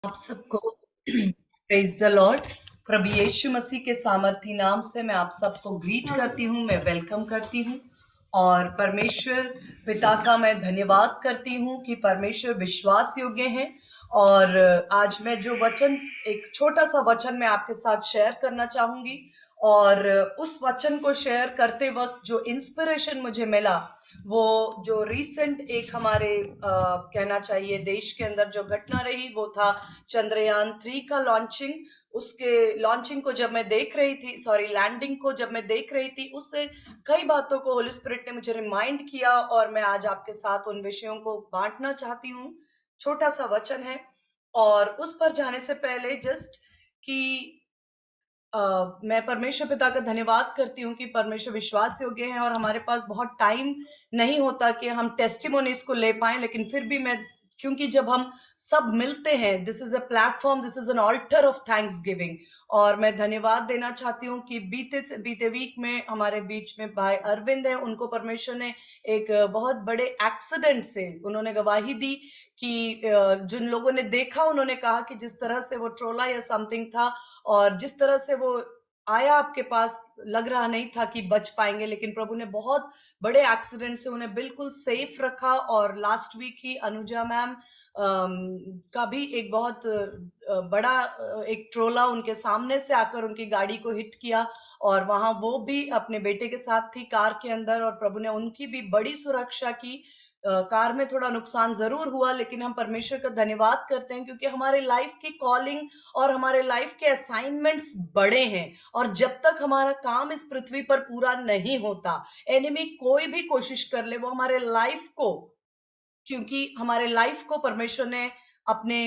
आप सबको praise the Lord. प्रभु यीशु मसीह के सामर्थी नाम से मैं आप सबको ग्रीट करती हूँ, मैं वेलकम करती हूँ और परमेश्वर पिता का मैं धन्यवाद करती हूँ कि परमेश्वर विश्वास योग्य है। और आज मैं जो वचन, एक छोटा सा वचन मैं आपके साथ शेयर करना चाहूंगी और उस वचन को शेयर करते वक्त जो इंस्पिरेशन मुझे मिला वो जो रीसेंट एक हमारे कहना चाहिए देश के अंदर जो घटना रही वो था चंद्रयान 3 का लॉन्चिंग। उसके लॉन्चिंग को जब मैं देख रही थी, सॉरी लैंडिंग को जब मैं देख रही थी, उससे कई बातों को होली स्पिरिट ने मुझे रिमाइंड किया और मैं आज आपके साथ उन विषयों को बांटना चाहती हूँ। छोटा सा वचन है और उस पर जाने से पहले जस्ट कि मैं परमेश्वर पिता का धन्यवाद करती हूँ कि परमेश्वर विश्वास योग्य है और हमारे पास बहुत टाइम नहीं होता कि हम टेस्टिमोनीज को ले पाएं, लेकिन फिर भी मैं, क्योंकि जब हम सब मिलते हैं, this is a platform, this is an alter of thanks giving. और मैं धन्यवाद देना चाहती हूँ कि बीते वीक में हमारे बीच में भाई अरविंद है, उनको परमेश्वर ने एक बहुत बड़े एक्सीडेंट से उन्होंने गवाही दी कि जिन लोगों ने देखा उन्होंने कहा कि जिस तरह से वो ट्रोला या समथिंग था और जिस तरह से वो आया आपके पास, लग रहा नहीं था कि बच पाएंगे, लेकिन प्रभु ने बहुत बड़े एक्सीडेंट से उन्हें बिल्कुल सेफ रखा। और लास्ट वीक ही अनुजा मैम का भी एक बहुत बड़ा एक ट्रोला उनके सामने से आकर उनकी गाड़ी को हिट किया और वहां वो भी अपने बेटे के साथ थी कार के अंदर और प्रभु ने उनकी भी बड़ी सुरक्षा की। कार में थोड़ा नुकसान जरूर हुआ, लेकिन हम परमेश्वर का धन्यवाद करते हैं क्योंकि हमारे लाइफ की कॉलिंग और हमारे लाइफ के असाइनमेंट्स बड़े हैं और जब तक हमारा काम इस पृथ्वी पर पूरा नहीं होता, एनिमी कोई भी कोशिश कर ले वो हमारे लाइफ को, क्योंकि हमारे लाइफ को परमेश्वर ने अपने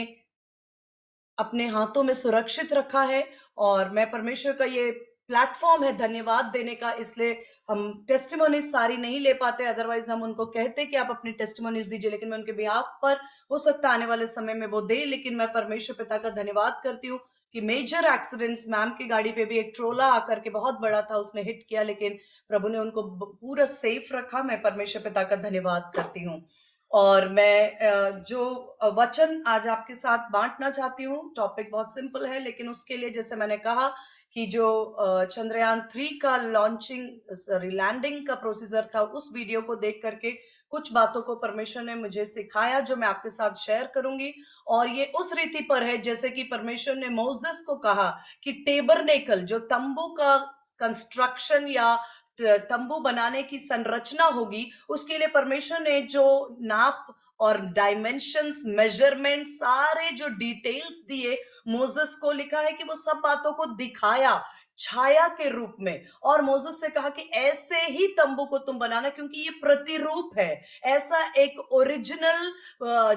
अपने हाथों में सुरक्षित रखा है। और मैं परमेश्वर का ये प्लेटफॉर्म है धन्यवाद देने का, इसलिए हम टेस्टिमोनीज सारी नहीं ले पाते, अदरवाइज हम उनको कहते कि आप अपनी टेस्टिमोनीज दीजिए, लेकिन मैं उनके बिहाफ पर हो सकता आने वाले समय में वो दे। लेकिन मैं परमेश्वर पिता का धन्यवाद करती हूँ कि मेजर एक्सीडेंट्स, मैम की गाड़ी पे भी एक ट्रोला आकर के बहुत बड़ा था, उसने हिट किया, लेकिन प्रभु ने उनको पूरा सेफ रखा। मैं परमेश्वर पिता का धन्यवाद करती हूँ और मैं जो वचन आज आपके साथ बांटना चाहती हूँ, टॉपिक बहुत सिंपल है, लेकिन उसके लिए जैसे मैंने कहा कि जो चंद्रयान 3 का लॉन्चिंग, सॉरी लैंडिंग का प्रोसीजर था, उस वीडियो को देख करके कुछ बातों को परमेश्वर ने मुझे सिखाया जो मैं आपके साथ शेयर करूंगी। और ये उस रीति पर है जैसे कि परमेश्वर ने मोसेस को कहा कि टेबरनेकल, जो तंबू का कंस्ट्रक्शन या तंबू बनाने की संरचना होगी, उसके लिए परमेश्वर ने जो नाप और डायमेंशंस, मेजरमेंट, सारे जो डिटेल्स दिए मोसेस को, लिखा है कि वो सब बातों को दिखाया छाया के रूप में और मोसेस से कहा कि ऐसे ही तंबू को तुम बनाना, क्योंकि ये प्रतिरूप है। ऐसा एक ओरिजिनल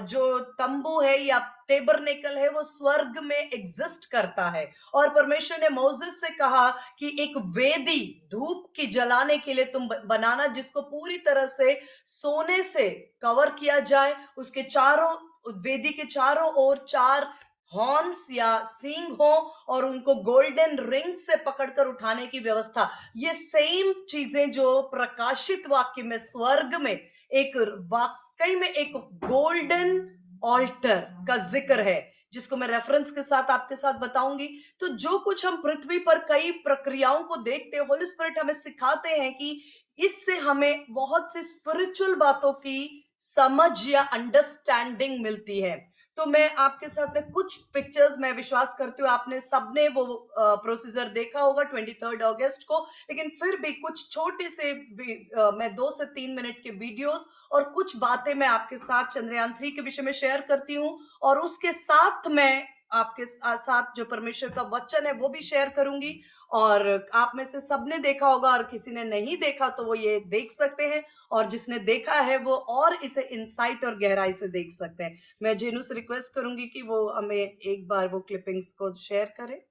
जो तंबू है या टेबरनेकल है वो स्वर्ग में एग्जिस्ट करता है। और परमेश्वर ने मोसेस से कहा कि एक वेदी धूप की जलाने के लिए तुम बनाना, जिसको पूरी तरह से सोने से कवर किया जाए, उसके चारों, वेदी के चारों ओर 4 हॉर्न्स या सींग हो और उनको गोल्डन रिंग से पकड़कर उठाने की व्यवस्था। ये सेम चीजें जो प्रकाशित वाक्य में स्वर्ग में एक वाकई में एक गोल्डन ऑल्टर का जिक्र है, जिसको मैं रेफरेंस के साथ आपके साथ बताऊंगी। तो जो कुछ हम पृथ्वी पर कई प्रक्रियाओं को देखते हैं, होली स्पिरिट हमें सिखाते हैं कि इससे हमें बहुत सी स्पिरिचुअल बातों की समझ या अंडरस्टैंडिंग मिलती है। तो मैं आपके साथ में कुछ पिक्चर्स, मैं विश्वास करती हूँ आपने सबने वो प्रोसीजर देखा होगा 23 अगस्त को, लेकिन फिर भी कुछ छोटे से भी, मैं 2 से 3 मिनट के वीडियोस और कुछ बातें मैं आपके साथ चंद्रयान 3 के विषय में शेयर करती हूँ और उसके साथ मैं आपके साथ जो परमेश्वर का वचन है वो भी शेयर करूंगी। और आप में से सबने देखा होगा और किसी ने नहीं देखा तो वो ये देख सकते हैं, और जिसने देखा है वो और इसे इंसाइट और गहराई से देख सकते हैं। मैं जेनू से रिक्वेस्ट करूंगी कि वो हमें एक बार वो क्लिपिंग्स को शेयर करे।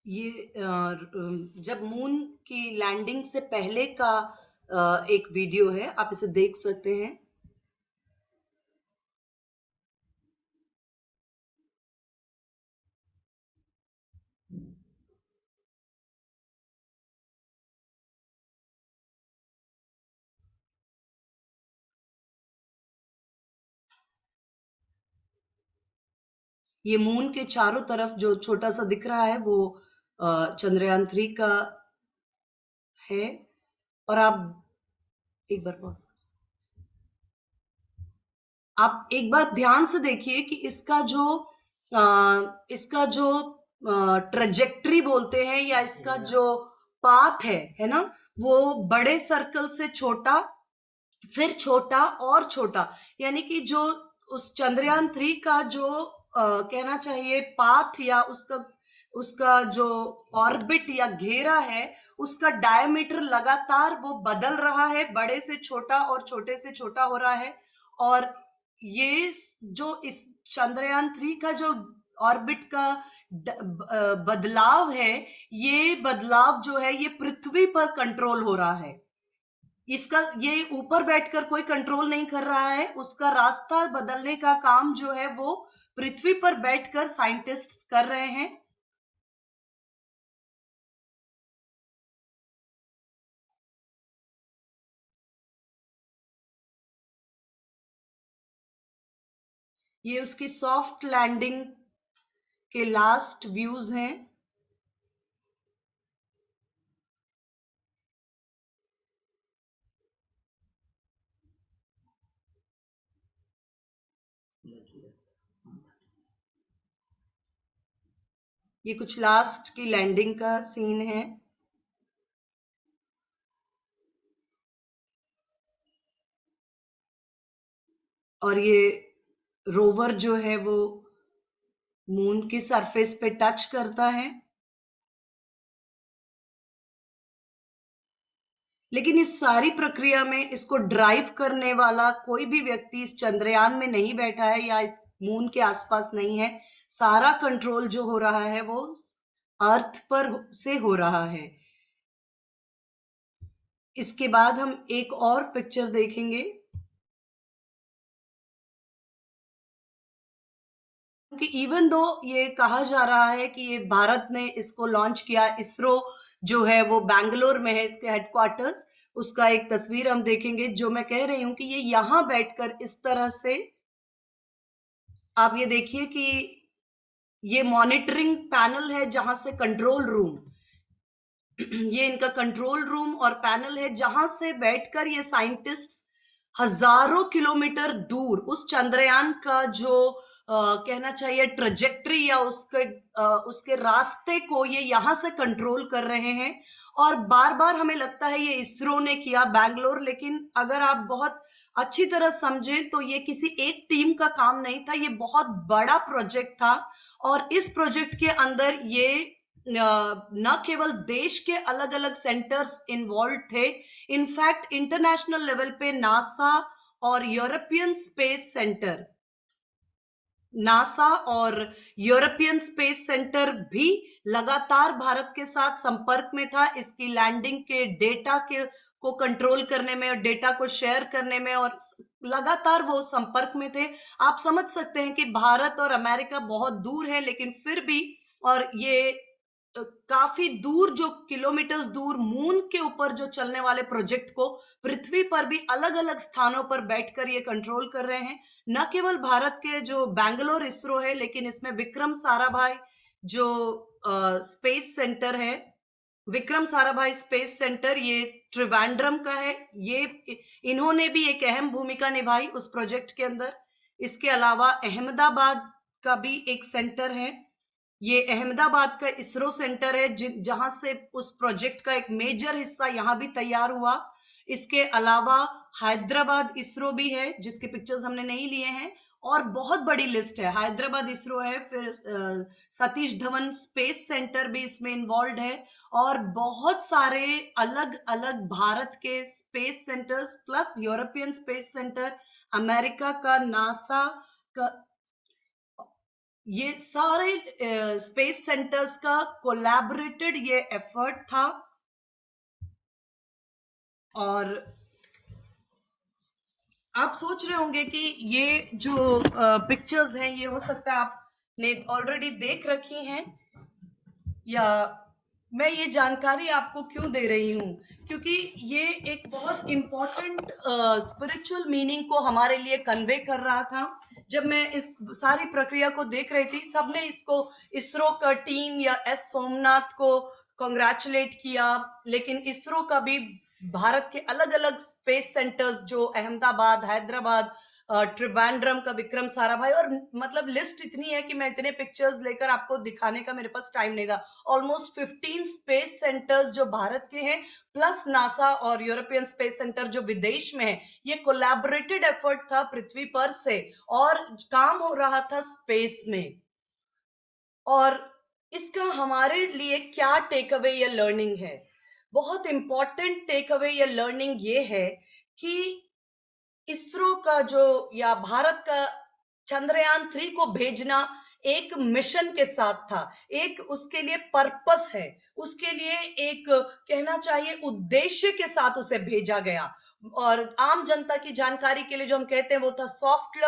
ये जब मून की लैंडिंग से पहले का एक वीडियो है, आप इसे देख सकते हैं। ये मून के चारों तरफ जो छोटा सा दिख रहा है वो चंद्रयान 3 का है। और आप एक बार पॉज, आप एक बार ध्यान से देखिए कि इसका जो ट्रेजेक्ट्री बोलते हैं या इसका जो पाथ है ना, वो बड़े सर्कल से छोटा, फिर छोटा और छोटा, यानी कि जो उस चंद्रयान 3 का जो कहना चाहिए पाथ या उसका उसका जो ऑर्बिट या घेरा है, उसका डायमीटर लगातार वो बदल रहा है, बड़े से छोटा और छोटे से छोटा हो रहा है। और ये जो इस चंद्रयान 3 का जो ऑर्बिट का बदलाव है, ये बदलाव जो है ये पृथ्वी पर कंट्रोल हो रहा है। इसका ये ऊपर बैठकर कोई कंट्रोल नहीं कर रहा है, उसका रास्ता बदलने का काम जो है वो पृथ्वी पर बैठकर साइंटिस्ट कर रहे हैं। ये उसकी सॉफ्ट लैंडिंग के लास्ट व्यूज हैं। ये कुछ लास्ट की लैंडिंग का सीन है। और ये रोवर जो है वो मून की सरफेस पे टच करता है। लेकिन इस सारी प्रक्रिया में इसको ड्राइव करने वाला कोई भी व्यक्ति इस चंद्रयान में नहीं बैठा है या इस मून के आसपास नहीं है। सारा कंट्रोल जो हो रहा है वो अर्थ पर से हो रहा है। इसके बाद हम एक और पिक्चर देखेंगे कि इवन दो ये कहा जा रहा है कि ये भारत ने इसको लॉन्च किया, इसरो जो है वो बैंगलोर में है इसके हेडक्वार्टर्स, उसका एक तस्वीर हम देखेंगे। जो मैं कह रही हूं कि ये यहां बैठकर इस तरह से, आप ये देखिए कि ये मॉनिटरिंग पैनल है जहां से कंट्रोल रूम, ये इनका कंट्रोल रूम और पैनल है जहां से बैठकर ये साइंटिस्ट हजारों किलोमीटर दूर उस चंद्रयान का जो कहना चाहिए ट्रेजेक्ट्री या उसके रास्ते को ये यहां से कंट्रोल कर रहे हैं। और बार बार हमें लगता है ये इसरो ने किया बैंगलोर, लेकिन अगर आप बहुत अच्छी तरह समझें तो ये किसी एक टीम का काम नहीं था, ये बहुत बड़ा प्रोजेक्ट था। और इस प्रोजेक्ट के अंदर ये न केवल देश के अलग अलग सेंटर्स इन्वॉल्व थे, इनफैक्ट इंटरनेशनल लेवल पे नासा और यूरोपियन स्पेस सेंटर, नासा और यूरोपियन स्पेस सेंटर भी लगातार भारत के साथ संपर्क में था, इसकी लैंडिंग के डेटा के को कंट्रोल करने में और डेटा को शेयर करने में, और लगातार वो संपर्क में थे। आप समझ सकते हैं कि भारत और अमेरिका बहुत दूर है, लेकिन फिर भी, और ये काफी दूर, जो किलोमीटर्स दूर मून के ऊपर जो चलने वाले प्रोजेक्ट को पृथ्वी पर भी अलग अलग स्थानों पर बैठकर ये कंट्रोल कर रहे हैं। न केवल भारत के जो बैंगलोर इसरो है, लेकिन इसमें विक्रम साराभाई जो स्पेस सेंटर है, विक्रम साराभाई स्पेस सेंटर, ये त्रिवेंद्रम का है। ये इन्होंने भी एक अहम भूमिका निभाई उस प्रोजेक्ट के अंदर। इसके अलावा अहमदाबाद का भी एक सेंटर है, ये अहमदाबाद का इसरो सेंटर है जहां से उस प्रोजेक्ट का एक मेजर हिस्सा यहां भी तैयार हुआ। इसके अलावा हैदराबाद इसरो भी है जिसके पिक्चर्स हमने नहीं लिए हैं, और बहुत बड़ी लिस्ट है। हैदराबाद इसरो है, फिर सतीश धवन स्पेस सेंटर भी इसमें इन्वॉल्व है, और बहुत सारे अलग अलग भारत के space centres plus European space centre, America का नासा का, ये सारे स्पेस सेंटर्स का कोलैबोरेटेड ये एफर्ट था। और आप सोच रहे होंगे कि ये जो पिक्चर्स हैं ये हो सकता है आपने ऑलरेडी देख रखी हैं, या मैं ये जानकारी आपको क्यों दे रही हूँ, क्योंकि ये एक बहुत इम्पोर्टेंट स्पिरिचुअल मीनिंग को हमारे लिए कन्वे कर रहा था। जब मैं इस सारी प्रक्रिया को देख रही थी, सबने इसको इसरो का टीम या एस सोमनाथ को कॉन्ग्रेचुलेट किया, लेकिन इसरो का भी भारत के अलग अलग स्पेस सेंटर्स जो अहमदाबाद, हैदराबाद, ट्रिवांड्रम का विक्रम साराभाई, और मतलब लिस्ट इतनी है कि मैं इतने पिक्चर्स लेकर आपको दिखाने का मेरे पास टाइम नहीं था। ऑलमोस्ट 15 स्पेस सेंटर्स जो भारत के हैं, प्लस नासा और यूरोपियन स्पेस सेंटर जो विदेश में है, ये कोलैबोरेटेड एफर्ट था पृथ्वी पर से, और काम हो रहा था स्पेस में। और इसका हमारे लिए क्या टेक अवे या लर्निंग है? बहुत इंपॉर्टेंट टेक अवे या लर्निंग ये है कि इसरो का जो, या भारत का चंद्रयान 3 को भेजना एक मिशन के साथ था, एक उसके लिए पर्पस है, उसके लिए एक कहना चाहिए उद्देश्य के साथ उसे भेजा गया। और आम जनता की जानकारी के लिए जो हम कहते हैं वो था सॉफ्ट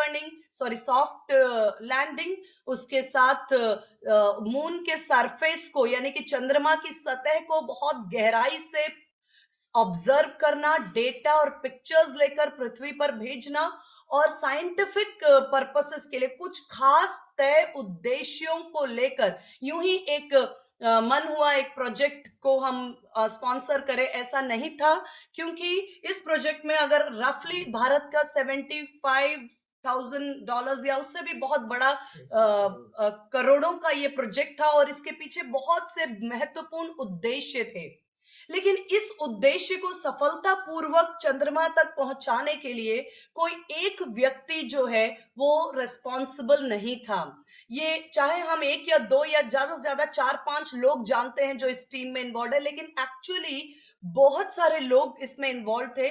लैंडिंग। उसके साथ मून के सरफेस को, यानी कि चंद्रमा की सतह को बहुत गहराई से ऑब्जर्व करना, डेटा और पिक्चर्स लेकर पृथ्वी पर भेजना, और साइंटिफिक पर्पसेस के लिए कुछ खास तय उद्देश्यों को लेकर यूं ही एक मन हुआ एक प्रोजेक्ट को हम स्पॉन्सर करें, ऐसा नहीं था। क्योंकि इस प्रोजेक्ट में अगर रफली भारत का $75,000 या उससे भी बहुत बड़ा करोड़ों का ये प्रोजेक्ट था, और इसके पीछे बहुत से महत्वपूर्ण उद्देश्य थे। लेकिन इस उद्देश्य को सफलतापूर्वक चंद्रमा तक पहुंचाने के लिए कोई एक व्यक्ति जो है वो रिस्पॉन्सिबल नहीं था। ये चाहे हम एक या दो या ज्यादा से ज्यादा 4-5 लोग जानते हैं जो इस टीम में इन्वॉल्व है, लेकिन एक्चुअली बहुत सारे लोग इसमें इन्वॉल्व थे।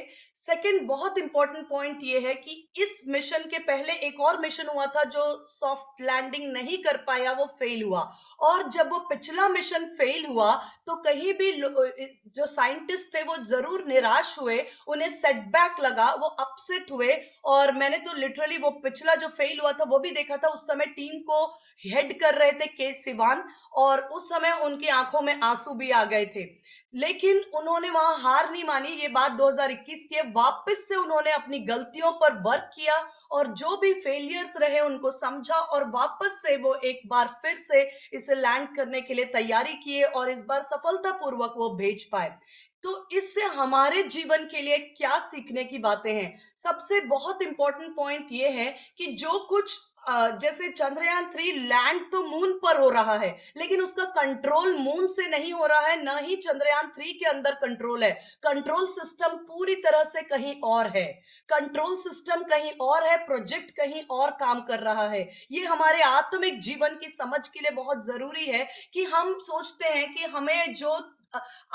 सेकंड बहुत इंपॉर्टेंट पॉइंट ये है कि इस मिशन के पहले एक और मिशन हुआ था जो सॉफ्ट लैंडिंग नहीं कर पाया, वो फेल हुआ। और जब वो पिछला मिशन फेल हुआ तो कहीं भी जो साइंटिस्ट थे वो जरूर निराश हुए, उन्हें सेटबैक लगा, वो अपसेट हुए। और मैंने तो लिटरली वो पिछला जो फेल हुआ था वो भी देखा था। उस समय टीम को हेड कर रहे थे के सिवान, और उस समय उनकी आंखों में आंसू भी आ गए थे। लेकिन उन्होंने वहां हार नहीं मानी। ये बात 2021 की है। वापस से उन्होंने अपनी गलतियों पर वर्क किया, और जो भी फेलियर्स रहे उनको समझा, और वापस से वो एक बार फिर से इसे लैंड करने के लिए तैयारी किए, और इस बार सफलतापूर्वक वो भेज पाए। तो इससे हमारे जीवन के लिए क्या सीखने की बातें हैं? सबसे बहुत इंपॉर्टेंट पॉइंट ये है कि जो कुछ जैसे चंद्रयान 3 लैंड तो मून पर हो रहा है, लेकिन उसका कंट्रोल मून से नहीं हो रहा है, न ही चंद्रयान 3 के अंदर कंट्रोल है। कंट्रोल सिस्टम पूरी तरह से कहीं और है। कंट्रोल सिस्टम कहीं और है, प्रोजेक्ट कहीं और काम कर रहा है। ये हमारे आत्मिक जीवन की समझ के लिए बहुत जरूरी है कि हम सोचते हैं कि हमें जो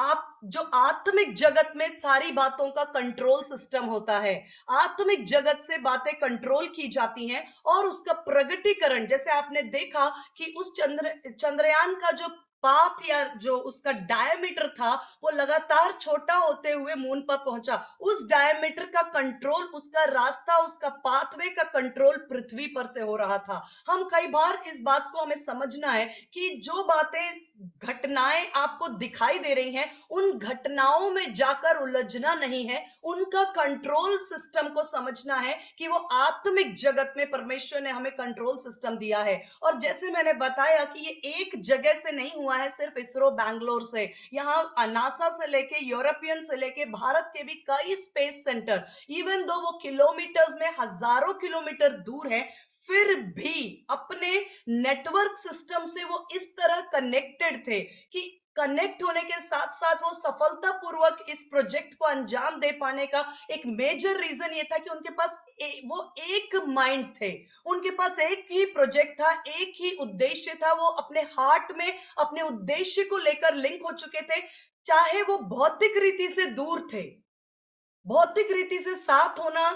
आप जो आत्मिक जगत में सारी बातों का कंट्रोल सिस्टम होता है, आत्मिक जगत से बातें कंट्रोल की जाती हैं, और उसका प्रगटीकरण, जैसे आपने देखा कि उस चंद्रयान का जो पाथ या जो उसका डायमीटर था वो लगातार छोटा होते हुए मून पर पहुंचा। उस डायमीटर का कंट्रोल, उसका रास्ता, उसका पाथवे का कंट्रोल पृथ्वी पर से हो रहा था। हम कई बार इस बात को हमें समझना है कि जो बातें, घटनाएं आपको दिखाई दे रही हैं, उन घटनाओं में जाकर उलझना नहीं है, उनका कंट्रोल सिस्टम को समझना है कि वो आत्मिक जगत में परमेश्वर ने हमें कंट्रोल सिस्टम दिया है। और जैसे मैंने बताया कि ये एक जगह से नहीं हुआ है, सिर्फ इसरो बैंगलोर से, यहाँ नासा से लेके यूरोपियन से लेके भारत के भी कई स्पेस सेंटर, इवन दो वो किलोमीटर्स में हजारों किलोमीटर दूर है, फिर भी अपने नेटवर्क सिस्टम से वो इस तरह कनेक्टेड थे कि कनेक्ट होने के साथ साथ वो सफलतापूर्वक इस प्रोजेक्ट को अंजाम दे पाने का एक मेजर रीजन ये था कि उनके पास वो एक माइंड थे। उनके पास एक ही प्रोजेक्ट था, एक ही उद्देश्य था। वो अपने हार्ट में अपने उद्देश्य को लेकर लिंक हो चुके थे, चाहे वो भौतिक रीति से दूर थे। भौतिक रीति से साथ होना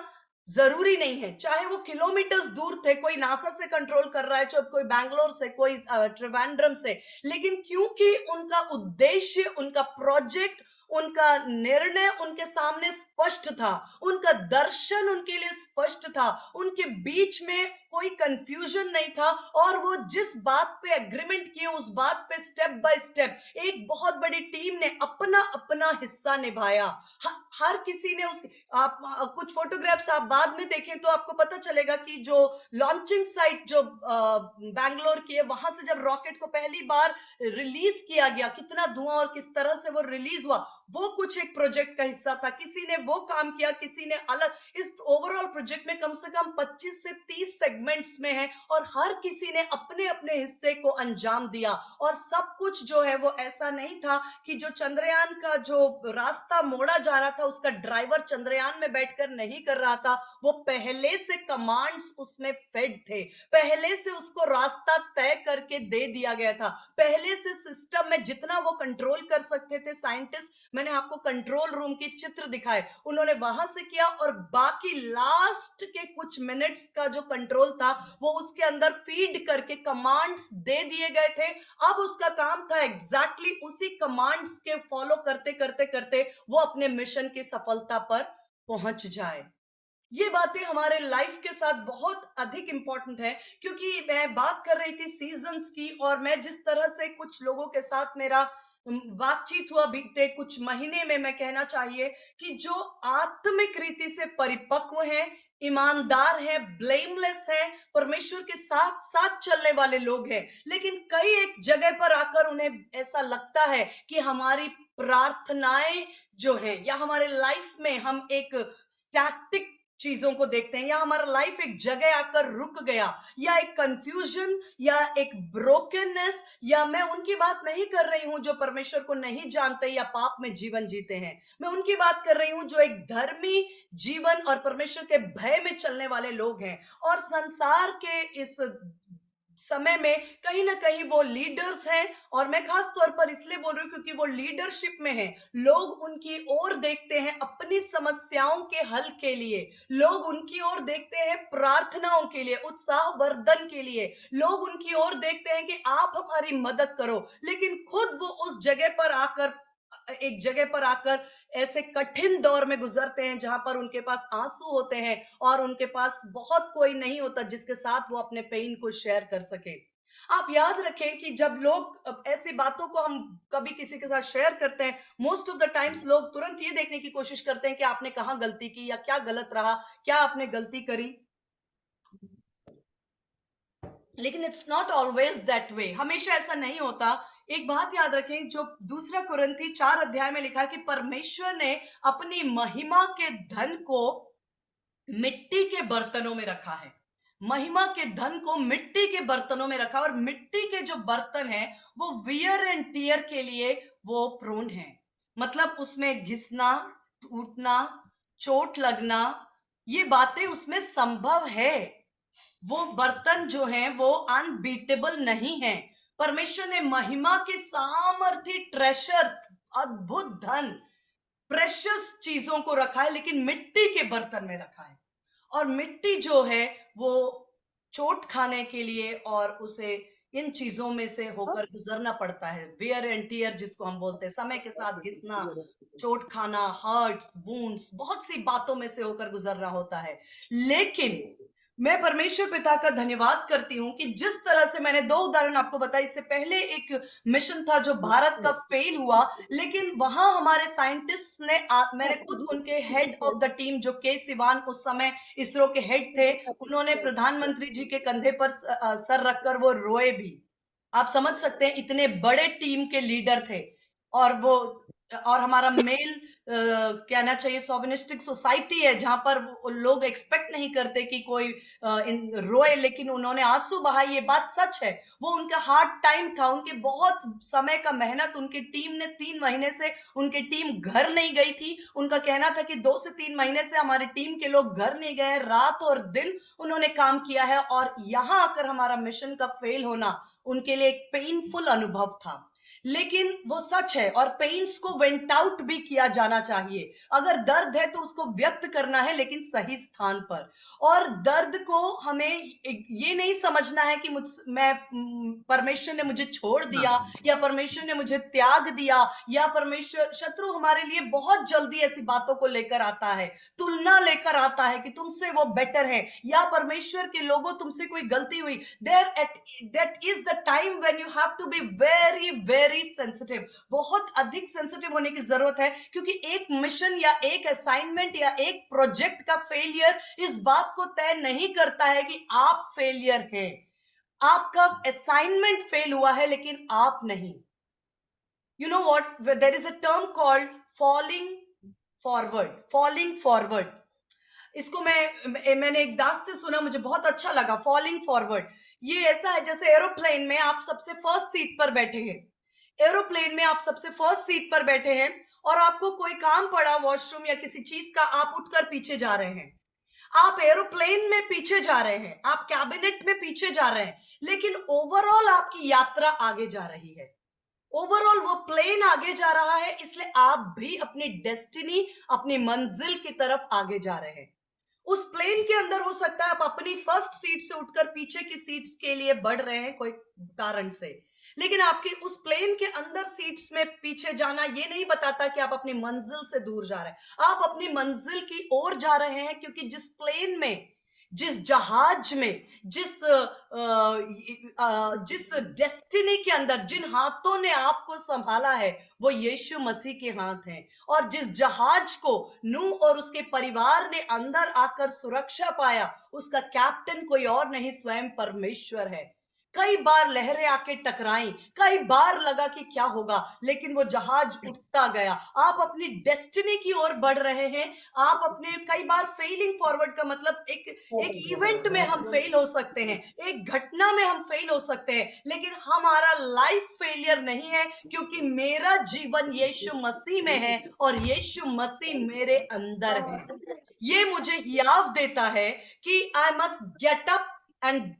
जरूरी नहीं है, चाहे वो किलोमीटर्स दूर थे, कोई नासा से कंट्रोल कर रहा है, चाहे कोई बैंगलोर से, कोई त्रिवेंद्रम से, लेकिन क्योंकि उनका उद्देश्य, उनका प्रोजेक्ट, उनका निर्णय उनके सामने स्पष्ट था, उनका दर्शन उनके लिए स्पष्ट था, उनके बीच में कोई कंफ्यूजन नहीं था, और वो जिस बात पे एग्रीमेंट किए उस बात पे स्टेप बाय स्टेप एक बहुत बड़ी टीम ने अपना अपना हिस्सा निभाया। हर किसी ने उस, आप कुछ फोटोग्राफ्स आप बाद में देखें तो आपको पता चलेगा कि जो लॉन्चिंग साइट जो बैंगलोर की है, वहां से जब रॉकेट को पहली बार रिलीज किया गया, कितना धुआं और किस तरह से वो रिलीज हुआ, वो कुछ एक प्रोजेक्ट का हिस्सा था। किसी ने वो काम किया, किसी ने अलग। इस ओवरऑल प्रोजेक्ट में कम से कम 25 से 30 सेगमेंट्स में है, और हर किसी ने अपने अपने हिस्से को अंजाम दिया। और सब कुछ जो है वो ऐसा नहीं था कि जो चंद्रयान का जो रास्ता मोड़ा जा रहा था उसका ड्राइवर चंद्रयान में बैठकर नहीं कर रहा था, वो पहले से कमांड्स उसमें फेड थे, पहले से उसको रास्ता तय करके दे दिया गया था, पहले से सिस्टम में जितना वो कंट्रोल कर सकते थे साइंटिस्ट, मैंने आपको कंट्रोल रूम के चित्र दिखाए, उन्होंने वहां से किया, और बाकी लास्ट के कुछ मिनट्स का जो कंट्रोल था वो उसके अंदर फीड करके कमांड्स दे दिए गए थे। अब उसका काम था एग्जैक्टली उसी कमांड्स के फॉलो करते करते करते वो अपने मिशन की सफलता पर पहुंच जाए। ये बातें हमारे लाइफ के साथ बहुत अधिक इंपॉर्टेंट है, क्योंकि मैं बात कर रही थी सीजन्स की, और मैं जिस तरह से कुछ लोगों के साथ मेरा बातचीत हुआ बीते कुछ महीने में, मैं कहना चाहिए कि जो आत्मिक रीति से परिपक्व हैं, ईमानदार हैं, ब्लेमलेस हैं, परमेश्वर के साथ साथ चलने वाले लोग हैं, लेकिन कई एक जगह पर आकर उन्हें ऐसा लगता है कि हमारी प्रार्थनाएं जो है, या हमारे लाइफ में हम एक स्टैटिक चीजों को देखते हैं, या हमारा लाइफ एक जगह आकर रुक गया, या एक कंफ्यूजन, या एक ब्रोकननेस, या मैं उनकी बात नहीं कर रही हूं जो परमेश्वर को नहीं जानते या पाप में जीवन जीते हैं, मैं उनकी बात कर रही हूं जो एक धर्मी जीवन और परमेश्वर के भय में चलने वाले लोग हैं। और संसार के इस समय में कहीं ना कहीं वो लीडर्स हैं, और मैं खास तौर पर इसलिए बोल रही हूँ क्योंकि वो लीडरशिप में है, लोग उनकी ओर देखते हैं अपनी समस्याओं के हल के लिए, लोग उनकी ओर देखते हैं प्रार्थनाओं के लिए, उत्साह वर्धन के लिए, लोग उनकी ओर देखते हैं कि आप हमारी मदद करो, लेकिन खुद वो उस जगह पर आकर, एक जगह पर आकर ऐसे कठिन दौर में गुजरते हैं जहां पर उनके पास आंसू होते हैं, और उनके पास बहुत कोई नहीं होता जिसके साथ वो अपने पेन को शेयर कर सके। आप याद रखें कि जब लोग ऐसी बातों को हम कभी किसी के साथ शेयर करते हैं, मोस्ट ऑफ द टाइम्स लोग तुरंत ये देखने की कोशिश करते हैं कि आपने कहां गलती की, या क्या गलत रहा, क्या आपने गलती करी। लेकिन it's not always that way, हमेशा ऐसा नहीं होता। एक बात याद रखें, जो दूसरा कुरिन्थी 4 अध्याय में लिखा है कि परमेश्वर ने अपनी महिमा के धन को मिट्टी के बर्तनों में रखा है, महिमा के धन को मिट्टी के बर्तनों में रखा, और मिट्टी के जो बर्तन हैं वो वियर एंड टीयर के लिए वो प्रोन है, मतलब उसमें घिसना, टूटना, चोट लगना, ये बातें उसमें संभव है। वो बर्तन जो हैं वो अनबीटेबल नहीं है। परमेश्वर ने महिमा के सामर्थी ट्रेशर्स, अद्भुत धन, प्रेशियस चीजों को रखा है, लेकिन मिट्टी के बर्तन में रखा है। और मिट्टी जो है वो चोट खाने के लिए और उसे इन चीजों में से होकर गुजरना पड़ता है, वेयर एंड टीयर जिसको हम बोलते हैं, समय के साथ घिसना, चोट खाना, हर्ट्स, वुंड्स, बहुत सी बातों में से होकर गुजरना होता है। लेकिन मैं परमेश्वर पिता का धन्यवाद करती हूं कि जिस तरह से मैंने 2 उदाहरण आपको बताए, इससे पहले एक मिशन था जो भारत का फेल हुआ, लेकिन वहां हमारे साइंटिस्ट ने मैंने खुद उनके हेड ऑफ द टीम जो के सिवान उस समय इसरो के हेड थे, उन्होंने प्रधानमंत्री जी के कंधे पर सर रखकर वो रोए भी। आप समझ सकते हैं, इतने बड़े टीम के लीडर थे। और वो, और हमारा मेल कहना चाहिए सोविनिस्टिक सोसाइटी है, जहां पर लोग एक्सपेक्ट नहीं करते कि कोई रोए, लेकिन उन्होंने आंसू बहाए, ये बात सच है। वो उनका हार्ड टाइम था, उनके बहुत समय का मेहनत, उनकी टीम ने 3 महीने से उनकी टीम घर नहीं गई थी। उनका कहना था कि 2 से 3 महीने से हमारी टीम के लोग घर नहीं गए, रात और दिन उन्होंने काम किया है, और यहां आकर हमारा मिशन का फेल होना उनके लिए एक पेनफुल अनुभव था। लेकिन वो सच है और पेन्स को वेंट आउट भी किया जाना चाहिए। अगर दर्द है तो उसको व्यक्त करना है, लेकिन सही स्थान पर। और दर्द को हमें ये नहीं समझना है कि परमेश्वर ने मुझे छोड़ दिया, या परमेश्वर ने मुझे त्याग दिया, या परमेश्वर, शत्रु हमारे लिए बहुत जल्दी ऐसी बातों को लेकर आता है, तुलना लेकर आता है कि तुमसे वो बेटर है, या परमेश्वर के लोगों तुमसे कोई गलती हुई। There at that is the time when you have to be very very sensitive. बहुत अधिक सेंसिटिव होने की जरूरत है, क्योंकि एक मिशन या एक असाइनमेंट या एक प्रोजेक्ट का फेलियर इस बात को तय नहीं करता है कि आप फेलियर हैं। आपका असाइनमेंट फेल हुआ है, लेकिन आप नहीं। You know what? There is a term called falling forward. Falling forward. इसको मैंने एक दास से सुना, मुझे बहुत अच्छा लगा। फॉलिंग फॉरवर्ड, ये ऐसा है जैसे एरोप्लेन में आप सबसे फर्स्ट सीट पर बैठे हैं। एरोप्लेन में आप सबसे फर्स्ट सीट पर बैठे हैं और आपको कोई काम पड़ा, वॉशरूम या किसी चीज का, आप उठकर पीछे जा रहे हैं। आप एरोप्लेन में पीछे जा रहे हैं, आप कैबिनेट में पीछे जा रहे हैं, लेकिन ओवरऑल आपकी यात्रा आगे जा रही है। ओवरऑल वो प्लेन आगे जा रहा है, इसलिए आप भी अपनी डेस्टिनी, अपनी मंजिल की तरफ आगे जा रहे हैं। उस प्लेन के अंदर हो सकता है आप अपनी फर्स्ट सीट से उठकर पीछे की सीट्स के लिए बढ़ रहे हैं कोई कारण से, लेकिन आपके उस प्लेन के अंदर सीट्स में पीछे जाना ये नहीं बताता कि आप अपनी मंजिल से दूर जा रहे हैं। आप अपनी मंजिल की ओर जा रहे हैं, क्योंकि जिस प्लेन में, जिस जहाज में, जिस डेस्टिनी के अंदर जिन हाथों ने आपको संभाला है, वो यीशु मसीह के हाथ हैं। और जिस जहाज को नूह और उसके परिवार ने अंदर आकर सुरक्षा पाया, उसका कैप्टन कोई और नहीं, स्वयं परमेश्वर है। कई बार लहरें आके टकराई, कई बार लगा कि क्या होगा, लेकिन वो जहाज उठता गया। आप अपनी डेस्टिनी की ओर बढ़ रहे हैं। आप अपने, कई बार फेलिंग फॉरवर्ड का मतलब एक इवेंट में हम फेल हो सकते हैं, एक घटना में हम फेल हो सकते हैं, लेकिन हमारा लाइफ फेलियर नहीं है, क्योंकि मेरा जीवन यीशु मसीह में है और यीशु मसीह मेरे अंदर है। ये मुझे हियाव देता है कि I must get up and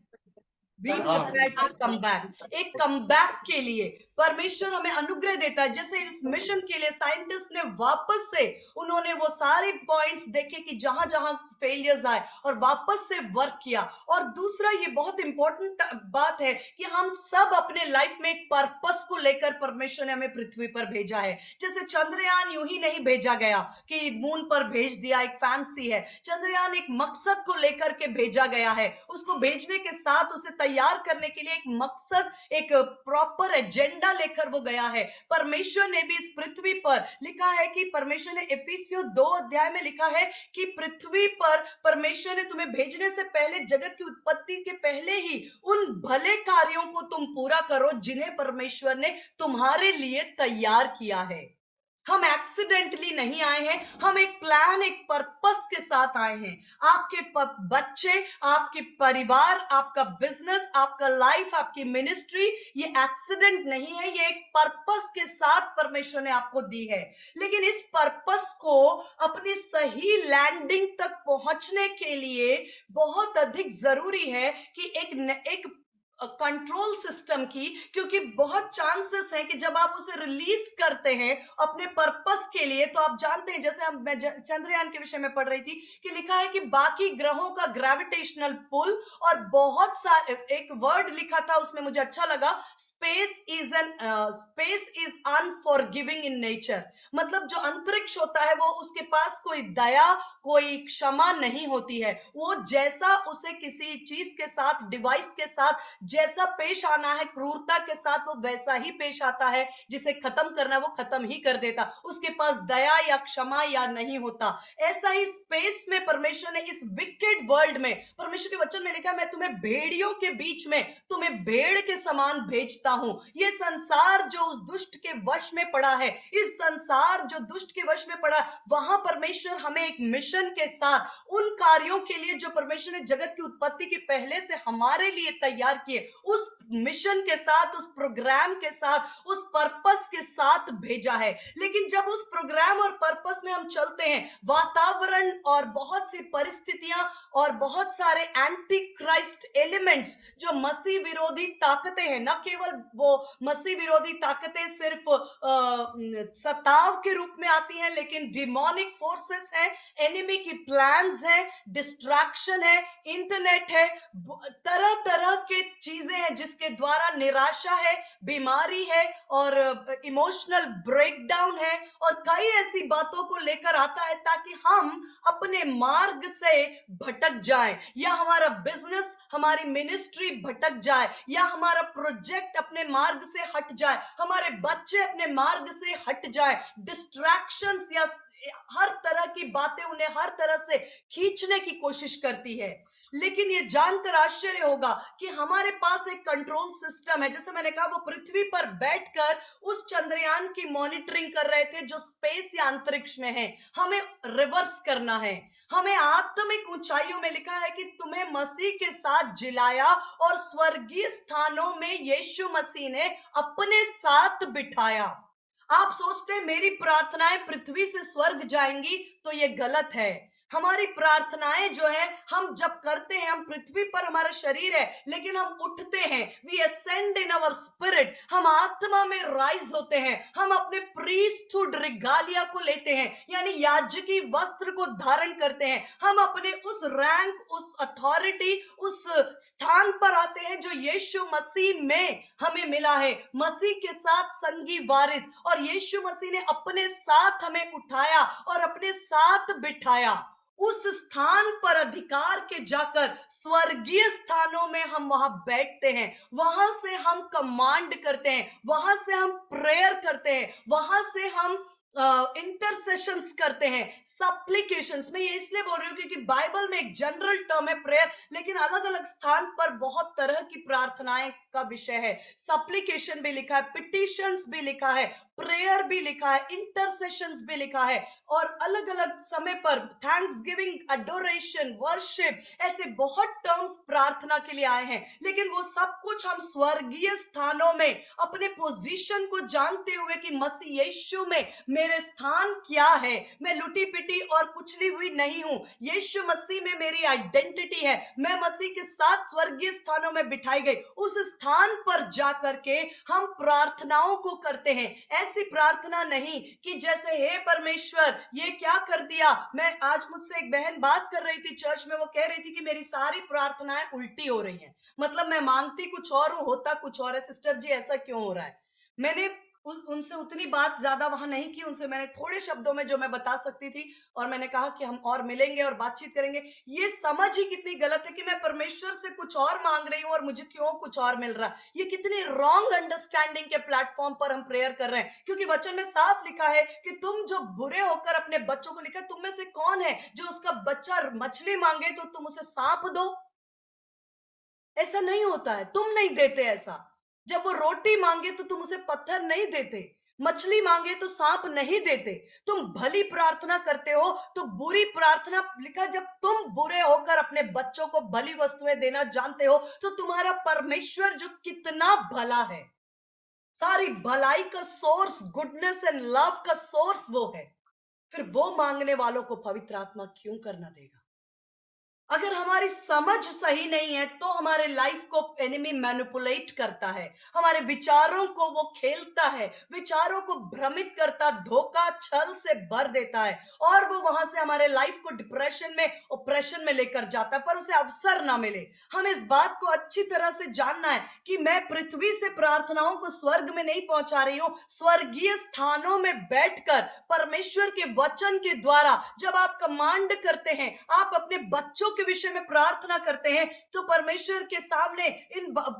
be prepared to come back. एक कम बैक के लिए परमेश्वर हमें अनुग्रह देता है। जैसे इस मिशन के लिए साइंटिस्ट ने वापस से, उन्होंने वो सारे पॉइंट्स देखे कि जहां जहां फेलियर्स आए, और वापस से वर्क किया। और दूसरा, ये बहुत इंपॉर्टेंट बात है कि हम सब अपने लाइफ में एक पर्पस को लेकर परमेश्वर ने हमें पृथ्वी पर भेजा है। जैसे चंद्रयान यूं ही नहीं भेजा गया कि मून पर भेज दिया, एक फैंसी है। चंद्रयान एक मकसद को लेकर के भेजा गया है। उसको भेजने के साथ उसे तैयार करने के लिए एक मकसद, एक प्रॉपर एजेंडा लेकर वो गया है। परमेश्वर ने भी इस पृथ्वी पर लिखा है कि परमेश्वर ने इफिसियों 2 अध्याय में लिखा है कि पृथ्वी पर परमेश्वर ने तुम्हें भेजने से पहले, जगत की उत्पत्ति के पहले ही, उन भले कार्यों को तुम पूरा करो जिन्हें परमेश्वर ने तुम्हारे लिए तैयार किया है। हम एक्सीडेंटली नहीं आए हैं, हम एक प्लान, एक पर्पस के साथ आए हैं। आपके बच्चे, आपके परिवार, आपका बिजनेस, आपका लाइफ, आपकी मिनिस्ट्री, ये एक्सीडेंट नहीं है, ये एक पर्पस के साथ परमेश्वर ने आपको दी है। लेकिन इस पर्पस को अपनी सही लैंडिंग तक पहुंचने के लिए बहुत अधिक जरूरी है कि एक कंट्रोल सिस्टम की, क्योंकि बहुत चांसेस है कि जब आप उसे रिलीज करते हैं अपने पर्पस के लिए, तो आप जानते हैं, जैसे मैं चंद्रयान के विषय में पढ़ रही थी कि लिखा है कि बाकी ग्रहों का ग्रेविटेशनल पुल, और बहुत सारे, एक वर्ड लिखा था उसमें मुझे अच्छा लगा, space is unforgiving in nature. मतलब जो अंतरिक्ष होता है, वो, उसके पास कोई दया, कोई क्षमा नहीं होती है। वो जैसा उसे किसी चीज के साथ, डिवाइस के साथ जैसा पेश आना है, क्रूरता के साथ, वो वैसा ही पेश आता है। जिसे खत्म करना है वो खत्म ही कर देता, उसके पास दया या क्षमा या नहीं होता। ऐसा ही स्पेस में परमेश्वर ने, इस विकेड वर्ल्ड में, परमेश्वर के वचन में लिखा, मैं तुम्हें भेड़ियों के बीच में, तुम्हें भेड़ के समान भेजता हूं। ये संसार जो उस दुष्ट के वश में पड़ा है, इस संसार जो दुष्ट के वश में पड़ा, वहां परमेश्वर हमें एक मिशन के साथ, उन कार्यों के लिए जो परमेश्वर ने जगत की उत्पत्ति के पहले से हमारे लिए तैयार किए, उस मिशन के साथ, उस प्रोग्राम के साथ, उस पर्पस के साथ भेजा है। लेकिन जब उस प्रोग्राम और पर्पस में हम चलते हैं, वातावरण और बहुत सी परिस्थितियां और बहुत सारे एंटी क्राइस्ट एलिमेंट्स, जो मसीह विरोधी ताकतें हैं, न केवल वो मसीह विरोधी ताकतें सिर्फ सताव के रूप में आती हैं, लेकिन डिमोनिक फोर्सेस हैं, एनिमी की प्लान्स हैं, डिस्ट्रैक्शन है, इंटरनेट है, तरह तरह के चीजें हैं जिसके द्वारा निराशा है, बीमारी है और इमोशनल ब्रेकडाउन है, और कई ऐसी बातों को लेकर आता है ताकि हम अपने मार्ग से भटक जाएं, या हमारा बिजनेस, हमारी मिनिस्ट्री भटक जाए, या हमारा प्रोजेक्ट अपने मार्ग से हट जाए, हमारे बच्चे अपने मार्ग से हट जाए। डिस्ट्रैक्शंस या हर तरह की बातें उन्हें हर तरह से खींचने की कोशिश करती है। लेकिन ये जानकर आश्चर्य होगा कि हमारे पास एक कंट्रोल सिस्टम है। जैसे मैंने कहा, वो पृथ्वी पर बैठकर उस चंद्रयान की मॉनिटरिंग कर रहे थे जो स्पेस या अंतरिक्ष में है। हमें रिवर्स करना है। हमें आत्मिक ऊंचाइयों में लिखा है कि तुम्हें मसीह के साथ जिलाया और स्वर्गीय स्थानों में यीशु मसीह ने अपने साथ बिठाया। आप सोचते हैं मेरी प्रार्थनाएं पृथ्वी से स्वर्ग जाएंगी, तो ये गलत है। हमारी प्रार्थनाएं जो है, हम जब करते हैं, हम पृथ्वी पर हमारा शरीर है, लेकिन हम उठते हैं, we ascend in our spirit, हम आत्मा में राइज होते हैं, हम अपने प्रीस्टहुड रिगालिया को लेते हैं, यानी याजकी वस्त्र को धारण करते हैं, हम अपने उस रैंक, उस अथॉरिटी, उस स्थान पर आते हैं जो यीशु मसीह में हमें मिला है, मसीह के साथ संगी वारिस। और यीशु मसीह ने अपने साथ हमें उठाया और अपने साथ बिठाया। उस स्थान पर अधिकार के जाकर स्वर्गीय स्थानों में हम वहां बैठते हैं, वहां से हम कमांड करते हैं, वहां से हम प्रेयर करते हैं, वहां से हम इंटरसेशंस करते हैं, सप्लीकेशंस। मैं ये इसलिए बोल रही हूँ क्योंकि बाइबल में एक जनरल टर्म है प्रेयर, लेकिन अलग अलग स्थान पर बहुत तरह की प्रार्थनाएं का विषय है। सप्लीकेशन भी लिखा है, पिटिशंस भी लिखा है, प्रेयर भी लिखा है, इंटरसेशंस भी लिखा है, और अलग अलग समय पर थैंक्स गिविंग, अडोरेशन, वर्शिप, ऐसे बहुत टर्म्स प्रार्थना के लिए आए हैं। लेकिन वो सब कुछ हम स्वर्गीय स्थानों में अपने पोजीशन को जानते हुए कि मसीह यीशु में मेरे स्थान क्या है, मैं लुटी पिटी और कुचली हुई नहीं हूं, यीशु मसीह में मेरी आइडेंटिटी है, मैं मसीह के साथ स्वर्गीय स्थानों में बिठाई गई। उस स्थान पर जाकर के हम प्रार्थनाओं को करते हैं। ऐसी प्रार्थना नहीं कि जैसे हे परमेश्वर ये क्या कर दिया। मैं आज मुझसे एक बहन बात कर रही थी चर्च में, वो कह रही थी कि मेरी सारी प्रार्थनाएं उल्टी हो रही हैं, मतलब मैं मांगती कुछ और हूं, होता कुछ और है। सिस्टर जी ऐसा क्यों हो रहा है? मैंने उनसे उतनी बात ज्यादा वहां नहीं की, उनसे मैंने थोड़े शब्दों में जो मैं बता सकती थी, और मैंने कहा कि हम और मिलेंगे और बातचीत करेंगे। ये समझ ही कितनी गलत है कि मैं परमेश्वर से कुछ और मांग रही हूं और मुझे क्यों कुछ और मिल रहा है। ये कितनी रॉन्ग अंडरस्टैंडिंग के प्लेटफॉर्म पर हम प्रेयर कर रहे हैं, क्योंकि वचन में साफ लिखा है कि तुम जो बुरे होकर अपने बच्चों को, लिखा तुम में से कौन है जो उसका बच्चा मछली मांगे तो तुम उसे सांप दो? ऐसा नहीं होता है, तुम नहीं देते ऐसा। जब वो रोटी मांगे तो तुम उसे पत्थर नहीं देते, मछली मांगे तो सांप नहीं देते। तुम भली प्रार्थना करते हो तो बुरी प्रार्थना, लिखा जब तुम बुरे होकर अपने बच्चों को भली वस्तुएं देना जानते हो तो तुम्हारा परमेश्वर जो कितना भला है, सारी भलाई का सोर्स, गुडनेस एंड लव का सोर्स वो है, फिर वो मांगने वालों को पवित्र आत्मा क्यों करना देगा? अगर हमारी समझ सही नहीं है तो हमारे लाइफ को एनिमी मैनिपुलेट करता है, हमारे विचारों को वो खेलता है, विचारों को भ्रमित करता, धोखा छल से भर देता है, और वो वहां से हमारे लाइफ को डिप्रेशन में, ऑप्रेशन में लेकर जाता है, पर उसे अवसर ना मिले। हमें इस बात को अच्छी तरह से जानना है कि मैं पृथ्वी से प्रार्थनाओं को स्वर्ग में नहीं पहुंचा रही हूं, स्वर्गीय स्थानों में बैठकर परमेश्वर के वचन के द्वारा जब आप कमांड करते हैं, आप अपने बच्चों के विषय में प्रार्थना करते हैं, तो परमेश्वर के सामने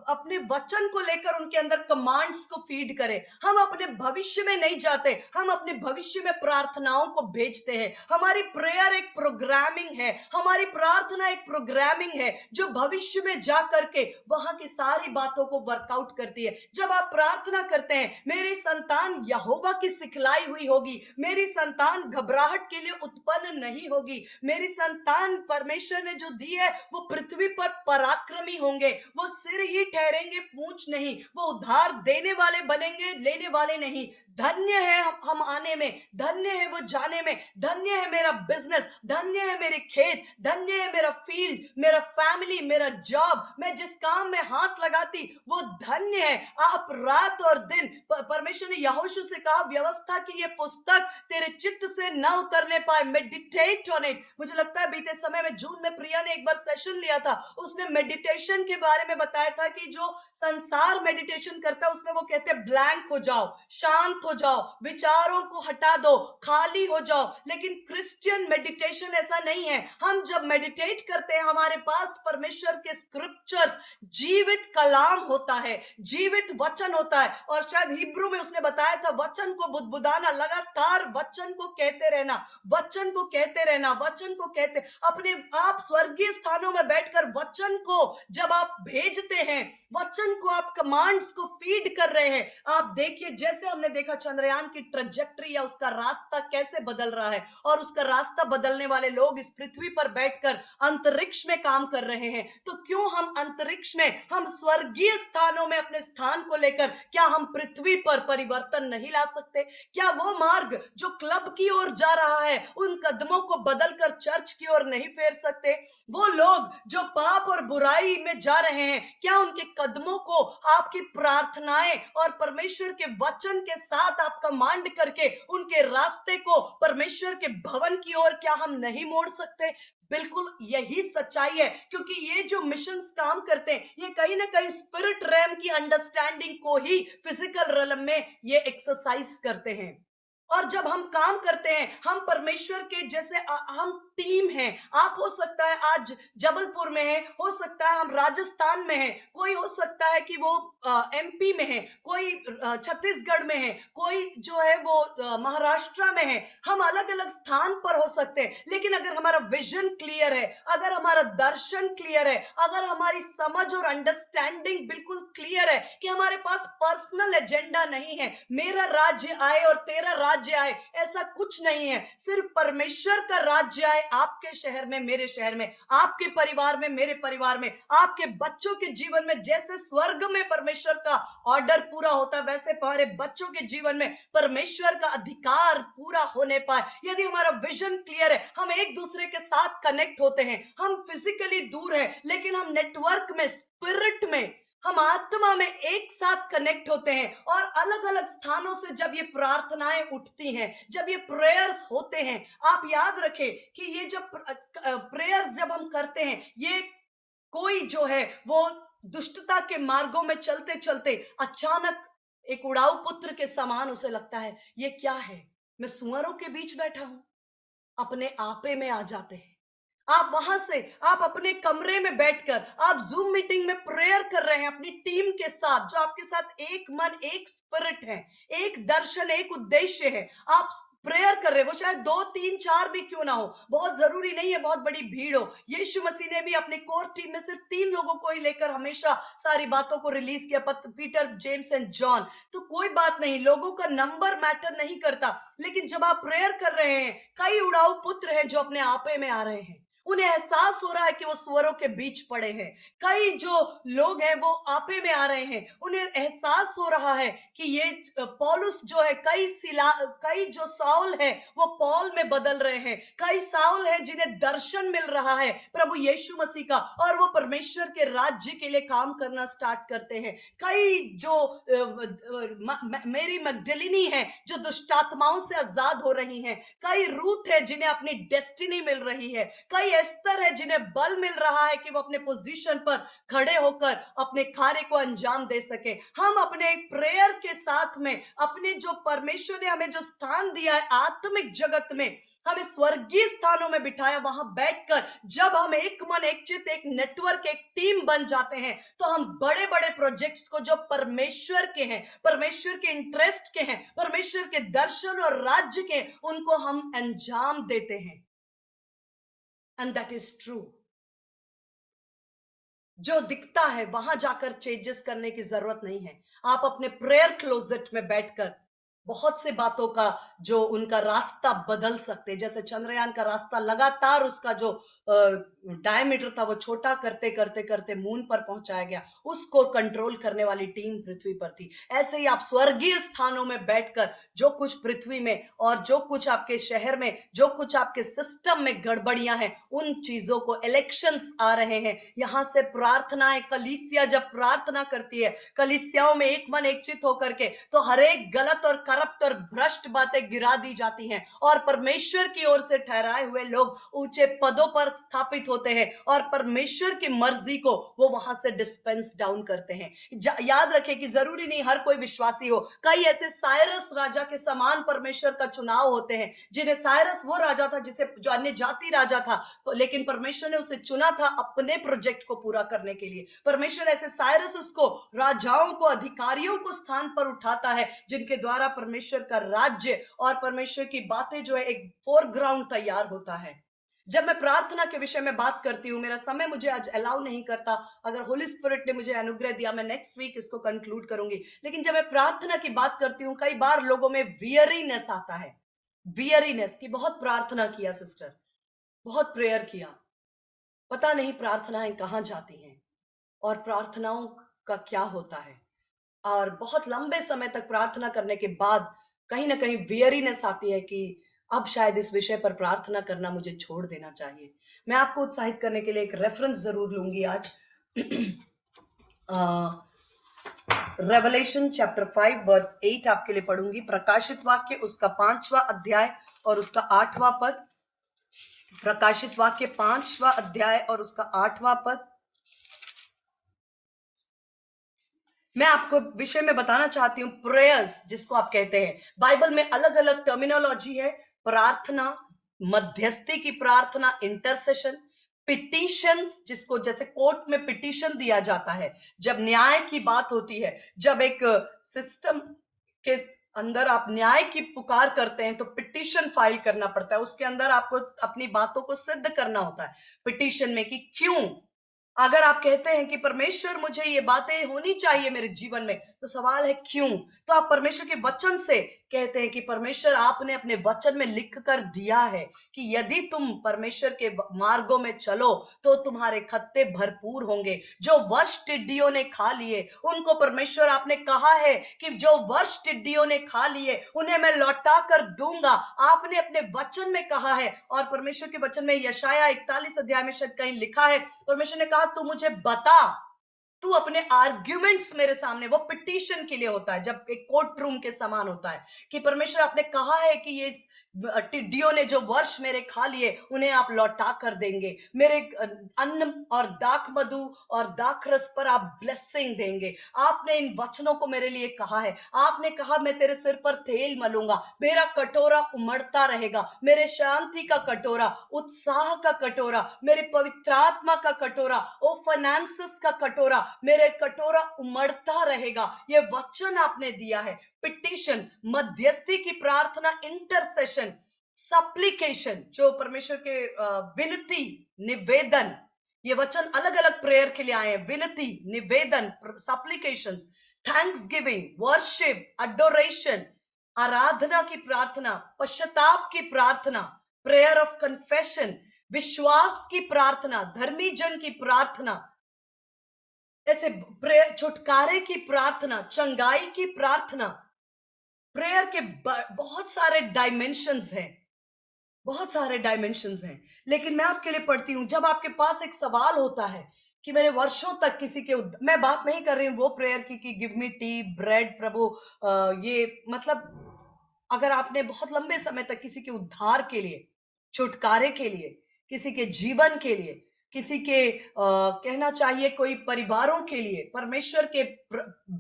अपने वचन को लेकर उनके अंदर कमांड्स को फीड करें। हम अपने भविष्य में नहीं जाते, हम अपने भविष्य में प्रार्थनाओं को भेजते हैं। हमारी प्रेयर एक प्रोग्रामिंग है, हमारी प्रार्थना एक प्रोग्रामिंग है जो भविष्य में जा करके वहां की सारी बातों को वर्कआउट करती है। जब आप प्रार्थना करते हैं, मेरी संतान यहोवा की सिखलाई हुई होगी, मेरी संतान घबराहट के लिए उत्पन्न नहीं होगी, मेरी संतान, परमेश्वर ने जो दी है वो पृथ्वी पर पराक्रमी होंगे, वो सिर ही ठहरेंगे, पूंछ नहीं, वो उधार देने वाले बनेंगे, लेने वाले नहीं। धन्य है हम आने में, धन्य है वो जाने में, धन्य है मेरा बिजनेस, धन्य है मेरे खेत, धन्य है मेरा फील्ड, मेरा फैमिली, मेरा जॉब, मैं जिस काम में हाथ लगाती वो धन्य है। आप रात और दिन, परमेश्वर ने यहोशू से कहा व्यवस्था की ये पुस्तक तेरे चित्त से न उतरने पाए, मेडिटेट ऑन इट। मुझे लगता है बीते समय में जून में प्रिया ने एक बार सेशन लिया था, उसने मेडिटेशन के बारे में बताया था कि जो संसार मेडिटेशन करता है उसमें वो कहते हैं ब्लैंक हो जाओ, शांत हो जाओ, विचारों को हटा दो, खाली हो जाओ। लेकिन क्रिश्चियन मेडिटेशन ऐसा नहीं है। हम जब मेडिटेट करते हैं हमारे पास परमेश्वर के स्क्रिप्चर्स, जीवित कलाम होता है, जीवित वचन होता है। और शायद हिब्रू में उसने बताया था वचन को बुदबुदाना, लगातार वचन को कहते रहना, वचन को कहते रहना, वचन को कहते, अपने आप स्वर्गीय स्थानों में बैठकर वचन को जब आप भेजते हैं, वचन को आप कमांड्स को फीड कर रहे हैं। आप देखिए जैसे हमने देखा चंद्रयान की ट्रैजेक्टरी या उसका रास्ता कैसे बदल रहा है, और उसका रास्ता बदलने वाले लोग इस पृथ्वी पर बैठकर अंतरिक्ष में काम कर रहे हैं। तो क्यों हम अंतरिक्ष में, हम स्वर्गीय स्थानों में अपने स्थान को लेकर, क्या हम पृथ्वी पर परिवर्तन नहीं ला सकते? क्या वो मार्ग जो क्लब की ओर जा रहा है उन कदमों को बदलकर चर्च की ओर नहीं फेर सकते? वो लोग जो पाप और बुराई में जा रहे हैं, क्या उनके कदमों को आपकी प्रार्थनाएं और परमेश्वर के वचन के साथ आप कमांड करके उनके रास्ते को परमेश्वर के भवन की ओर क्या हम नहीं मोड़ सकते? बिल्कुल यही सच्चाई है, क्योंकि ये जो मिशन काम करते हैं ये कहीं ना कहीं स्पिरिट रैम की अंडरस्टैंडिंग को ही फिजिकल रैम में ये एक्सरसाइज करते हैं। और जब हम काम करते हैं, हम परमेश्वर के जैसे हम टीम हैं। आप हो सकता है आज जबलपुर में है, हो सकता है हम राजस्थान में है, कोई हो सकता है कि वो एमपी में है, कोई छत्तीसगढ़ में है, कोई जो है वो महाराष्ट्र में है। हम अलग अलग स्थान पर हो सकते हैं, लेकिन अगर हमारा विजन क्लियर है, अगर हमारा दर्शन क्लियर है, अगर हमारी समझ और अंडरस्टैंडिंग बिल्कुल क्लियर है कि हमारे पास पर्सनल एजेंडा नहीं है, मेरा राज्य आए और तेरा राज्य आए, ऐसा कुछ नहीं है। सिर्फ परमेश्वर का राज्य आए आपके शहर में, मेरे शहर में, आपके परिवार में, मेरे परिवार में, आपके बच्चों के जीवन में। जैसे स्वर्ग में परमेश्वर का ऑर्डर पूरा होता है, वैसे हमारे बच्चों के जीवन में परमेश्वर का अधिकार पूरा होने पाए। यदि हमारा विजन क्लियर है, हम एक दूसरे के साथ कनेक्ट होते हैं, हम फिजिकली दूर हैं लेकिन हम नेटवर्क में, स्पिरिट में, हम आत्मा में एक साथ कनेक्ट होते हैं। और अलग अलग स्थानों से जब ये प्रार्थनाएं उठती हैं, जब ये प्रेयर्स होते हैं, आप याद रखें कि ये जब प्रेयर्स जब हम करते हैं, ये कोई जो है वो दुष्टता के मार्गों में चलते चलते अचानक एक उड़ाऊ पुत्र के समान उसे लगता है ये क्या है, मैं सुअरों के बीच बैठा हूं, अपने आपे में आ जाते हैं। आप वहां से, आप अपने कमरे में बैठकर आप जूम मीटिंग में प्रेयर कर रहे हैं अपनी टीम के साथ, जो आपके साथ एक मन, एक स्पिरिट है, एक दर्शन, एक उद्देश्य है। आप प्रेयर कर रहे हैं, वो चाहे 2 3 4 भी क्यों ना हो, बहुत जरूरी नहीं है बहुत बड़ी भीड़ हो। यीशु मसीह ने भी अपने कोर टीम में सिर्फ 3 लोगों को ही लेकर हमेशा सारी बातों को रिलीज किया, पीटर, जेम्स एंड जॉन। तो कोई बात नहीं, लोगों का नंबर मैटर नहीं करता। लेकिन जब आप प्रेयर कर रहे हैं, कई उड़ाऊ पुत्र हैं जो अपने आपे में आ रहे हैं, उन्हें एहसास हो रहा है कि वो सुअरों के बीच पड़े हैं। कई जो लोग हैं वो आपे में आ रहे हैं, उन्हें एहसास हो रहा है कि ये पौलुस जो है, कई जो साउल है वो पौल में बदल रहे हैं, कई साउल है जिन्हें दर्शन मिल रहा है प्रभु यीशु मसीह का, और वो परमेश्वर के राज्य के लिए काम करना स्टार्ट करते हैं। कई जो मेरी मगदलिनी है जो दुष्टात्माओं से आजाद हो रही हैं, कई रूथ है जिन्हें अपनी डेस्टिनी मिल रही है, कई एस्तर है जिन्हें बल मिल रहा है कि वो अपने पोजीशन पर खड़े होकर अपने कार्य को अंजाम दे सके। हम अपने प्रेयर के साथ में, अपने जो परमेश्वर ने हमें जो स्थान दिया है आत्मिक जगत में, हमें स्वर्गीय स्थानों में बिठाया, वहां बैठकर जब हम एक मन, एक चित, एक नेटवर्क, एक टीम बन जाते हैं, तो हम बड़े बड़े प्रोजेक्ट्स को जो परमेश्वर के हैं, परमेश्वर के इंटरेस्ट के हैं, परमेश्वर के दर्शन और राज्य के, उनको हम अंजाम देते हैं। And that is true. जो दिखता है वहां जाकर चेंजेस करने की जरूरत नहीं है। आप अपने प्रेयर क्लोजेट में बैठकर बहुत से बातों का जो उनका रास्ता बदल सकते, जैसे चंद्रयान का रास्ता लगातार उसका जो डायमीटर था वो छोटा करते करते करते मून पर पहुंचाया गया, उसको कंट्रोल करने वाली टीम पृथ्वी पर थी। ऐसे ही आप स्वर्गीय स्थानों में बैठकर जो कुछ पृथ्वी में और जो कुछ आपके शहर में, जो कुछ आपके सिस्टम में गड़बड़ियां हैं, उन चीजों को, इलेक्शंस आ रहे हैं, यहां से प्रार्थनाएं, कलीसिया जब प्रार्थना करती है, कलीसियाओं में एक मन एक चित होकर के, तो हर एक गलत और करप्ट और भ्रष्ट बातें गिरा दी जाती हैं और परमेश्वर की ओर से ठहराए हुए लोग ऊंचे पदों पर स्थापित होते हैं और परमेश्वर की मर्जी को वो वहां से डिस्पेंस डाउन करते हैं। याद रखें कि जरूरी नहीं हर कोई विश्वासी हो, कई ऐसे साइरस राजा के समान परमेश्वर का चुनाव होते हैं, जिन्हें साइरस वो राजा था जिसे जो अन्य जाति राजा था, तो लेकिन परमेश्वर ने उसे चुना था अपने प्रोजेक्ट को पूरा करने के लिए। परमेश्वर ऐसे साइरस उसको, राजाओं को, अधिकारियों को स्थान पर उठाता है जिनके द्वारा परमेश्वर का राज्य और परमेश्वर की बातें जो है एक फोरग्राउंड तैयार होता है। जब मैं प्रार्थना के विषय में बात करती हूँ, मेरा समय मुझे आज अलाउ नहीं करता, अगर होली स्पिरिट ने मुझे अनुग्रह दिया मैं नेक्स्ट वीक इसको कंक्लूड करूंगी, लेकिन जब मैं प्रार्थना की बात करती हूँ, कई बार लोगों में वियरीनेस आता है, वियरीनेस की, बहुत प्रार्थना किया सिस्टर, बहुत प्रेयर किया, पता नहीं प्रार्थनाएं कहाँ जाती हैं और प्रार्थनाओं का क्या होता है, और बहुत लंबे समय तक प्रार्थना करने के बाद कहीं ना कहीं वेयरीनेस आती है कि अब शायद इस विषय पर प्रार्थना करना मुझे छोड़ देना चाहिए। मैं आपको उत्साहित करने के लिए एक रेफरेंस जरूर लूंगी आज। रेवलेशन चैप्टर 5 वर्स 8 आपके लिए पढ़ूंगी, प्रकाशित वाक्य उसका 5वां अध्याय और उसका 8वां पद। प्रकाशित वाक्य 5वां अध्याय और उसका 8वां पद। मैं आपको विषय में बताना चाहती हूँ प्रेयर्स, जिसको आप कहते हैं, बाइबल में अलग अलग टर्मिनोलॉजी है, प्रार्थना, मध्यस्थी की प्रार्थना, इंटरसेशन, पिटिशंस, जिसको जैसे कोर्ट में पिटिशन दिया जाता है, जब न्याय की बात होती है, जब एक सिस्टम के अंदर आप न्याय की पुकार करते हैं तो पिटिशन फाइल करना पड़ता है, उसके अंदर आपको अपनी बातों को सिद्ध करना होता है पिटिशन में कि क्यों। अगर आप कहते हैं कि परमेश्वर मुझे ये बातें होनी चाहिए मेरे जीवन में, तो सवाल है क्यों। तो आप परमेश्वर के वचन से कहते हैं कि परमेश्वर आपने अपने वचन में लिख कर दिया है कि यदि तुम परमेश्वर के मार्गों में चलो तो तुम्हारे खत्ते भरपूर होंगे। जो वर्ष टिड्डियों ने खा लिए उनको परमेश्वर आपने कहा है कि जो वर्ष टिड्डियों ने खा लिए उन्हें मैं लौटा कर दूंगा, आपने अपने वचन में कहा है। और परमेश्वर के वचन में यशाया 41 अध्याय में शायद कहीं लिखा है, परमेश्वर ने कहा तू मुझे बता, तू अपने आर्ग्यूमेंट्स मेरे सामने, वो पिटीशन के लिए होता है, जब एक कोर्ट रूम के समान होता है कि परमेश्वर आपने कहा है कि ये टिड्डियों ने जो वर्ष मेरे खा लिए उन्हें आप लौटा कर देंगे, मेरे अन्न और दाख मधु और दाख रस पर आप ब्लेसिंग देंगे। आपने इन वचनों को मेरे लिए कहा है, आपने कहा मैं तेरे सिर पर तेल मलूंगा, मेरा कटोरा उमड़ता रहेगा, मेरे शांति का कटोरा, उत्साह का कटोरा, मेरे पवित्रात्मा का कटोरा, ओ फाइनेंसेस का कटोरा, मेरे कटोरा उमड़ता रहेगा। ये वचन आपने दिया है। पिटिशन, मध्यस्थी की प्रार्थना, इंटरसेशन, सप्लीकेशन, जो परमेश्वर के विनती, निवेदन, ये वचन अलग अलग प्रेयर के लिए आए हैं, विनती, निवेदन, सप्लीकेशंस, थैंक्स गिविंग, वर्शिप, अडोरेशन, आराधना की प्रार्थना, पश्चाताप की प्रार्थना, प्रेयर ऑफ कन्फेशन, विश्वास की प्रार्थना, धर्मी जन की प्रार्थना, ऐसे प्रेयर, छुटकारे की प्रार्थना, चंगाई की प्रार्थना। प्रेयर के बहुत सारे डायमेंशंस हैं, बहुत सारे डायमेंशंस हैं। लेकिन मैं आपके लिए पढ़ती हूं, जब आपके पास एक सवाल होता है कि मैंने वर्षों तक किसी के मैं बात नहीं कर रही हूं वो प्रेयर की कि गिव मी टी ब्रेड प्रभु, ये मतलब अगर आपने बहुत लंबे समय तक किसी के उद्धार के लिए, छुटकारे के लिए, किसी के जीवन के लिए, किसी के कहना चाहिए कोई परिवारों के लिए, परमेश्वर के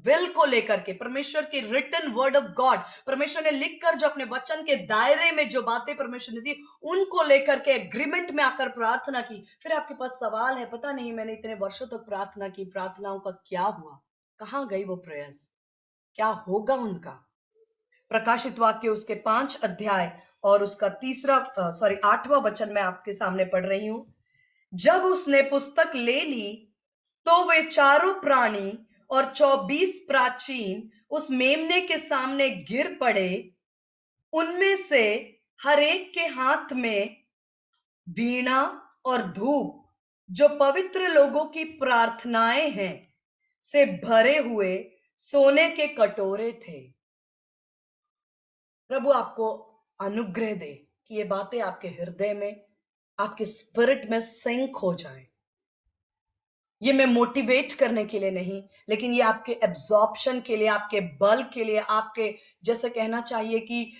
विल को लेकर के, परमेश्वर के रिटन वर्ड ऑफ गॉड, परमेश्वर ने लिखकर जो अपने वचन के दायरे में जो बातें परमेश्वर ने दी उनको लेकर के एग्रीमेंट में आकर प्रार्थना की, फिर आपके पास सवाल है पता नहीं मैंने इतने वर्षों तक प्रार्थना की, प्रार्थनाओं का क्या हुआ, कहां गई वो प्रेयर्स, क्या होगा उनका। प्रकाशित वाक्य उसके 5 अध्याय और उसका 8वां वचन मैं आपके सामने पढ़ रही हूं। जब उसने पुस्तक ले ली तो वे चारों प्राणी और 24 प्राचीन उस मेमने के सामने गिर पड़े, उनमें से हर एक के हाथ में वीणा और धूप, जो पवित्र लोगों की प्रार्थनाएं हैं, से भरे हुए सोने के कटोरे थे। प्रभु आपको अनुग्रह दे कि ये बातें आपके हृदय में, आपके स्पिरिट में सिंक हो जाए। ये मैं मोटिवेट करने के लिए नहीं, लेकिन ये आपके एब्जॉर्प्शन के लिए, आपके बल के लिए, आपके जैसे कहना चाहिए कि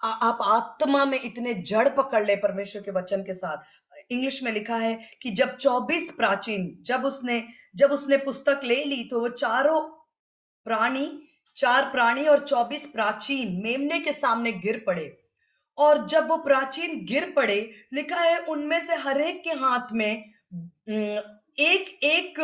आप आत्मा में इतने जड़ पकड़ ले परमेश्वर के वचन के साथ। इंग्लिश में लिखा है कि जब 24 प्राचीन, जब उसने पुस्तक ले ली तो वो चार प्राणी और 24 प्राचीन मेमने के सामने गिर पड़े। और जब वो प्राचीन गिर पड़े, लिखा है उनमें से हर एक के हाथ में एक एक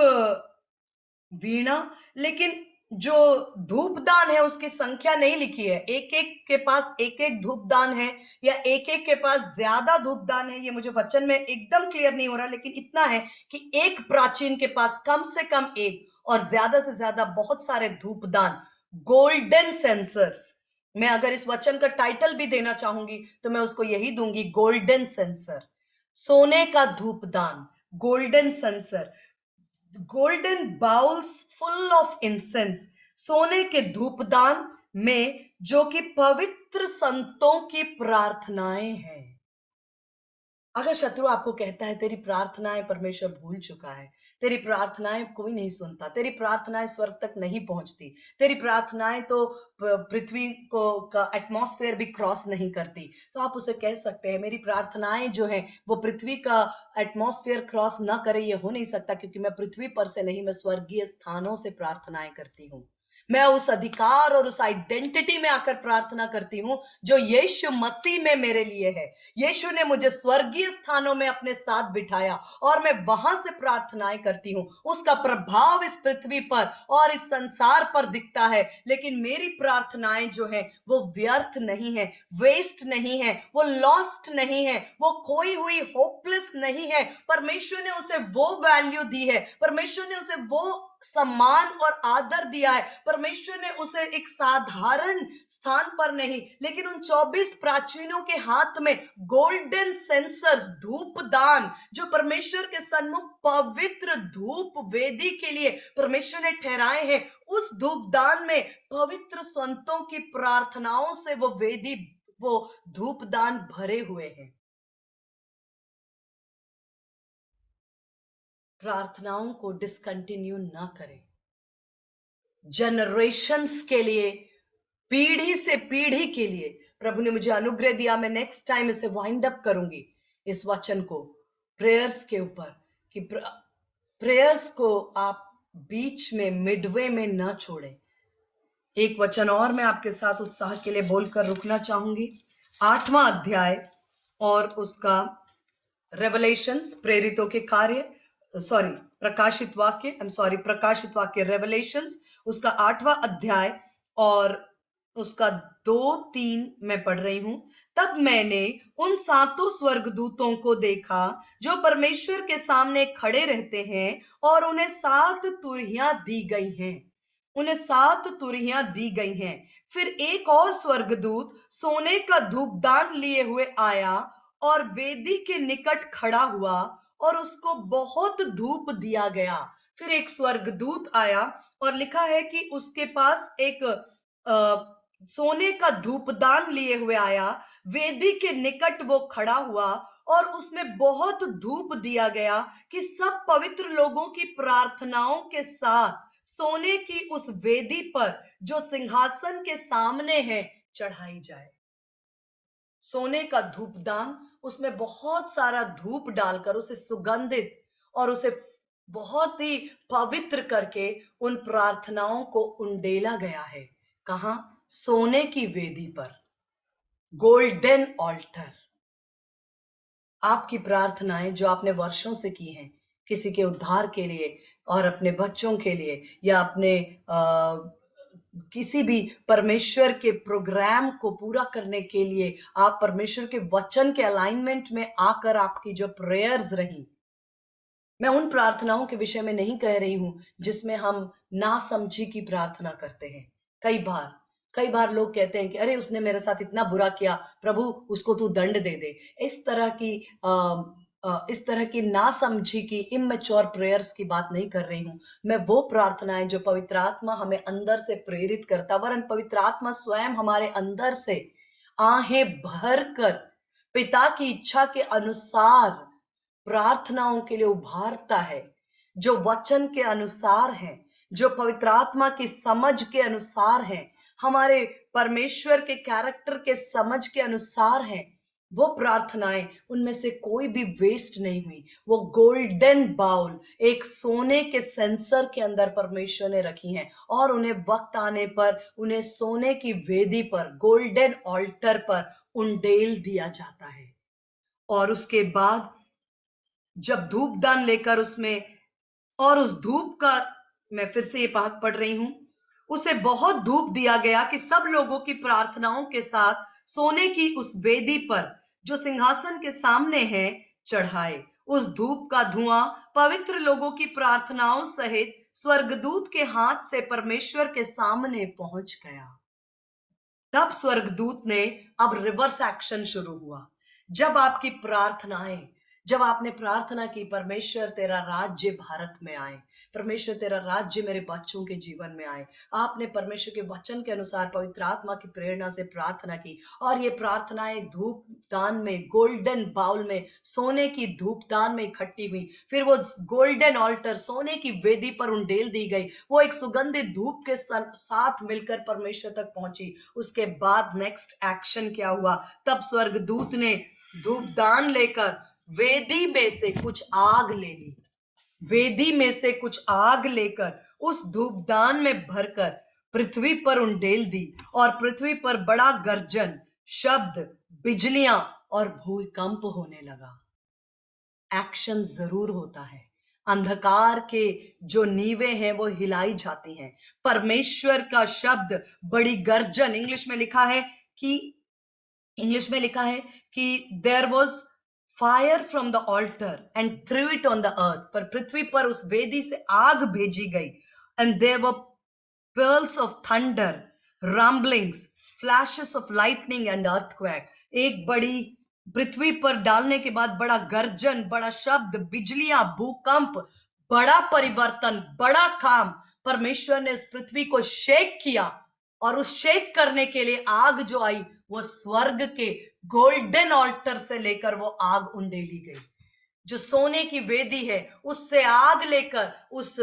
वीणा, लेकिन जो धूपदान है उसकी संख्या नहीं लिखी है। एक एक के पास एक एक धूपदान है या एक एक के पास ज्यादा धूपदान है, ये मुझे वचन में एकदम क्लियर नहीं हो रहा, लेकिन इतना है कि एक प्राचीन के पास कम से कम एक और ज्यादा से ज्यादा बहुत सारे धूपदान, गोल्डन सेंसर्स। मैं अगर इस वचन का टाइटल भी देना चाहूंगी तो मैं उसको यही दूंगी, गोल्डन सेंसर। सोने का धूपदान, golden sensor, golden bowls full of incense, सोने के धूपदान में जो कि पवित्र संतों की प्रार्थनाएं हैं। अगर शत्रु आपको कहता है तेरी प्रार्थनाएं परमेश्वर भूल चुका है, तेरी प्रार्थनाएं कोई नहीं सुनता, तेरी प्रार्थनाएं स्वर्ग तक नहीं पहुंचती, तेरी प्रार्थनाएं तो पृथ्वी को का एटमॉस्फेयर भी क्रॉस नहीं करती, तो आप उसे कह सकते हैं मेरी प्रार्थनाएं जो हैं वो पृथ्वी का एटमॉस्फेयर क्रॉस ना करे, ये हो नहीं सकता, क्योंकि मैं पृथ्वी पर से नहीं, मैं स्वर्गीय स्थानों से प्रार्थनाएं करती हूँ। मैं उस अधिकार और उस आइडेंटिटी में आकर प्रार्थना करती हूँ जो यीशु मसीह में मेरे लिए है। यीशु ने मुझे स्वर्गीय स्थानों में अपने साथ बिठाया और मैं वहां से प्रार्थनाएं करती हूँ। उसका प्रभाव इस पृथ्वी पर और इस संसार पर दिखता है, लेकिन मेरी प्रार्थनाएं जो है वो व्यर्थ नहीं है, वेस्ट नहीं है, वो लॉस्ट नहीं है, वो खोई हुई होपलेस नहीं है। परमेश्वर ने उसे वो वैल्यू दी है, परमेश्वर ने उसे वो सम्मान और आदर दिया है। परमेश्वर ने उसे एक साधारण स्थान पर नहीं, लेकिन उन 24 प्राचीनों के हाथ में गोल्डन सेंसर्स, धूपदान, जो परमेश्वर के सन्मुख पवित्र धूप वेदी के लिए परमेश्वर ने ठहराए हैं, उस धूपदान में पवित्र संतों की प्रार्थनाओं से वो वेदी, वो धूपदान भरे हुए हैं। प्रार्थनाओं को डिसकंटिन्यू ना करें। जनरेशंस के लिए, पीढ़ी से पीढ़ी के लिए प्रभु ने मुझे अनुग्रह दिया। मैं नेक्स्ट टाइम इसे वाइंड अप करूंगी, इस वचन को प्रेयर्स के ऊपर, कि प्रेयर्स को आप बीच में, मिडवे में ना छोड़ें। एक वचन और मैं आपके साथ उत्साह के लिए बोलकर रुकना चाहूंगी। 8वां अध्याय और उसका रेवलेशंस, प्रेरितों के कार्य, सॉरी प्रकाशित वाक्य रेवलेशंस, उसका 8वां अध्याय और उसका 2-3 मैं पढ़ रही हूं। तब मैंने उन 7 स्वर्गदूतों को देखा जो परमेश्वर के सामने खड़े रहते हैं, और उन्हें 7 तुरहियां दी गई हैं, उन्हें 7 तुरहियां दी गई हैं। फिर एक और स्वर्गदूत सोने का धूपदान लिए हुए आया और वेदी के निकट खड़ा हुआ, और उसको बहुत धूप दिया गया। फिर एक स्वर्गदूत आया और लिखा है कि उसके पास एक सोने का धूपदान लिए हुए आया, वेदी के निकट वो खड़ा हुआ, और उसमें बहुत धूप दिया गया कि सब पवित्र लोगों की प्रार्थनाओं के साथ सोने की उस वेदी पर जो सिंहासन के सामने है चढ़ाई जाए। सोने का धूपदान, उसमें बहुत सारा धूप डालकर उसे सुगंधित और उसे बहुत ही पवित्र करके उन प्रार्थनाओं को उंडेला गया है। कहां? सोने की वेदी पर, गोल्डन ऑल्टर। आपकी प्रार्थनाएं जो आपने वर्षों से की हैं, किसी के उद्धार के लिए और अपने बच्चों के लिए, या अपने किसी भी परमेश्वर के प्रोग्राम को पूरा करने के लिए, आप परमेश्वर के वचन के अलाइनमेंट में आकर आपकी जो प्रेयर्स रही, मैं उन प्रार्थनाओं के विषय में नहीं कह रही हूं जिसमें हम नासमझी की प्रार्थना करते हैं। कई बार लोग कहते हैं कि अरे उसने मेरे साथ इतना बुरा किया, प्रभु उसको तू दंड दे दे। इस तरह की नासमझी की इमैच्योर प्रेयर्स की बात नहीं कर रही हूं। मैं वो प्रार्थनाएं जो पवित्र आत्मा हमें अंदर से प्रेरित करता, वरन पवित्र आत्मा स्वयं हमारे अंदर से आहें भर कर पिता की इच्छा के अनुसार प्रार्थनाओं के लिए उभारता है, जो वचन के अनुसार है, जो पवित्र आत्मा की समझ के अनुसार है, हमारे परमेश्वर के कैरेक्टर के समझ के अनुसार है। वो प्रार्थनाएं, उनमें से कोई भी वेस्ट नहीं हुई। वो गोल्डन बाउल एक सोने के सेंसर के अंदर परमेश्वर ने रखी हैं, और उन्हें वक्त आने पर उन्हें सोने की वेदी पर, गोल्डन ऑल्टर पर उंडेल दिया जाता है। और उसके बाद जब धूप दान लेकर उसमें, और उस धूप का, मैं फिर से ये पाठ पढ़ रही हूं, उसे बहुत धूप दिया गया कि सब लोगों की प्रार्थनाओं के साथ सोने की उस वेदी पर जो सिंहासन के सामने है चढ़ाए। उस धूप का धुआं पवित्र लोगों की प्रार्थनाओं सहित स्वर्गदूत के हाथ से परमेश्वर के सामने पहुंच गया। तब स्वर्गदूत ने, अब रिवर्स एक्शन शुरू हुआ। जब आपकी प्रार्थनाएं, जब आपने प्रार्थना की परमेश्वर तेरा राज्य भारत में आए, परमेश्वर तेरा राज्य मेरे बच्चों के जीवन में आए, आपने परमेश्वर के वचन के अनुसार पवित्र आत्मा की प्रेरणा से प्रार्थना की, और ये प्रार्थनाएं धूप दान में, गोल्डन बाउल में, सोने की धूप दान में इकट्ठी हुई, फिर वो गोल्डन ऑल्टर सोने की वेदी पर उंडेल दी गई, वो एक सुगंधित धूप के साथ मिलकर परमेश्वर तक पहुंची। उसके बाद नेक्स्ट एक्शन क्या हुआ? तब स्वर्गदूत ने धूपदान लेकर वेदी में से कुछ आग ले ली, वेदी में से कुछ आग लेकर उस धूपदान में भरकर पृथ्वी पर उंडेल दी, और पृथ्वी पर बड़ा गर्जन, शब्द, बिजलियां और भूकंप होने लगा। एक्शन जरूर होता है। अंधकार के जो नींवें हैं वो हिलाई जाती हैं। परमेश्वर का शब्द, बड़ी गर्जन, इंग्लिश में लिखा है कि there was fire from the altar and threw it on the earth, पर पृथ्वी पर उस वेदी से आग भेजी गई। And there were pearls of thunder, rumblings, flashes of lightning and earthquake। एक बड़ी, पृथ्वी पर डालने के बाद बड़ा गर्जन, बड़ा शब्द, बिजलियां, भूकंप, बड़ा परिवर्तन, बड़ा काम। परमेश्वर ने इस पृथ्वी को शेक किया, और उस शेक करने के लिए आग जो आई वो स्वर्ग के गोल्डन ऑल्टर से लेकर वो आग उंडेली गई। जो सोने की वेदी है उससे आग लेकर उस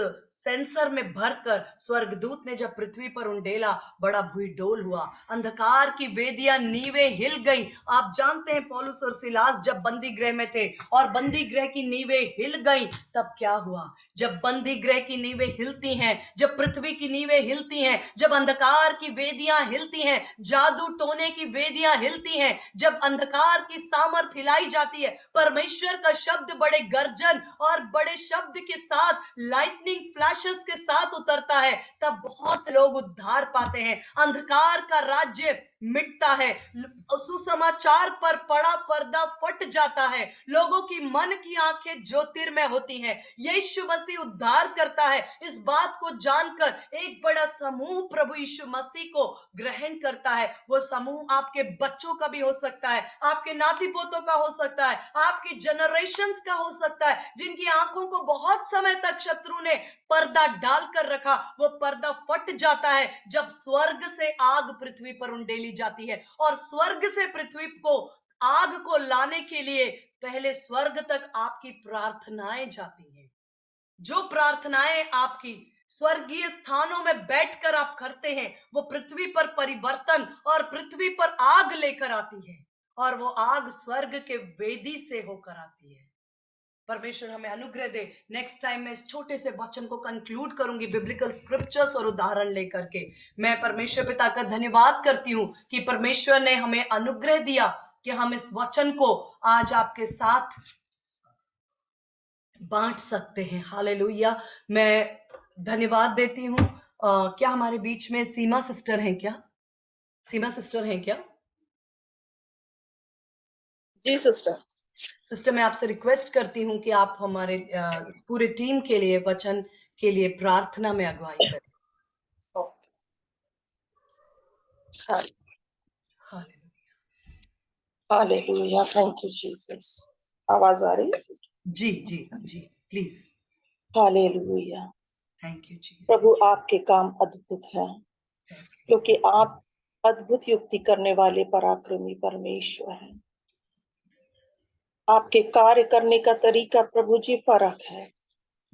सेंसर में भरकर स्वर्गदूत ने जब पृथ्वी पर उंडेला, बड़ा भूडोल हुआ। अंधकार की वेदियां, नींवें हिल गई। आप जानते हैं पौलुस और सिलास जब बंदी गृह में थे और बंदी गृह की नींवें हिल गई, तब क्या हुआ? जब बंदी गृह की नींवें हिलती हैं, जब पृथ्वी की नींवें हिलती हैं, जब अंधकार की वेदियां हिलती हैं, जादू टोने की वेदियां हिलती हैं, जब अंधकार की सामर्थ हिलाई जाती है, परमेश्वर का शब्द बड़े गर्जन और बड़े शब्द के साथ, लाइटनिंग फ्लैशेस के साथ उतरता है, तब बहुत से लोग उद्धार पाते हैं। अंधकार का राज्य मिटता है, सुसमाचार पर पड़ा पर्दा फट जाता है, लोगों की मन की आंखें ज्योतिर्मय होती हैं, यीशु मसीह उद्धार करता है। इस बात को जानकर एक बड़ा समूह प्रभु यीशु मसीह को ग्रहण करता है। वो समूह आपके बच्चों का भी हो सकता है, आपके नाती पोतों का हो सकता है, आपकी जनरेशंस का हो सकता है, जिनकी आंखों को बहुत समय तक शत्रु ने पर्दा डालकर रखा। वो पर्दा फट जाता है जब स्वर्ग से आग पृथ्वी पर उंडेली जाती है, और स्वर्ग से पृथ्वी को, आग को लाने के लिए पहले स्वर्ग तक आपकी प्रार्थनाएं जाती हैं। जो प्रार्थनाएं आपकी स्वर्गीय स्थानों में बैठकर आप करते हैं, वो पृथ्वी पर परिवर्तन और पृथ्वी पर आग लेकर आती है, और वो आग स्वर्ग के वेदी से होकर आती है। परमेश्वर हमें अनुग्रह दे। नेक्स्ट टाइम मैं इस छोटे से वचन को कंक्लूड करूंगी बिब्लिकल स्क्रिप्चर्स और उदाहरण लेकर के। मैं परमेश्वर पिता का धन्यवाद करती हूं कि परमेश्वर ने हमें अनुग्रह दिया कि हम इस वचन को आज आपके साथ बांट सकते हैं। हालेलुया। मैं धन्यवाद देती हूँ। क्या हमारे बीच में सीमा सिस्टर हैं क्या? सीमा सिस्टर हैं क्या? जी सिस्टर। सिस्टर, मैं आपसे रिक्वेस्ट करती हूँ कि आप हमारे इस पूरे टीम के लिए, वचन के लिए प्रार्थना में अगुवाई करें। Hallelujah, thank you Jesus. आवाज आ रही है? जी जी जी, please. Hallelujah. Thank you Jesus. प्रभु, आपके काम अद्भुत है, क्योंकि आप अद्भुत युक्ति करने वाले पराक्रमी परमेश्वर हैं। आपके कार्य करने का तरीका प्रभु जी फर्क है।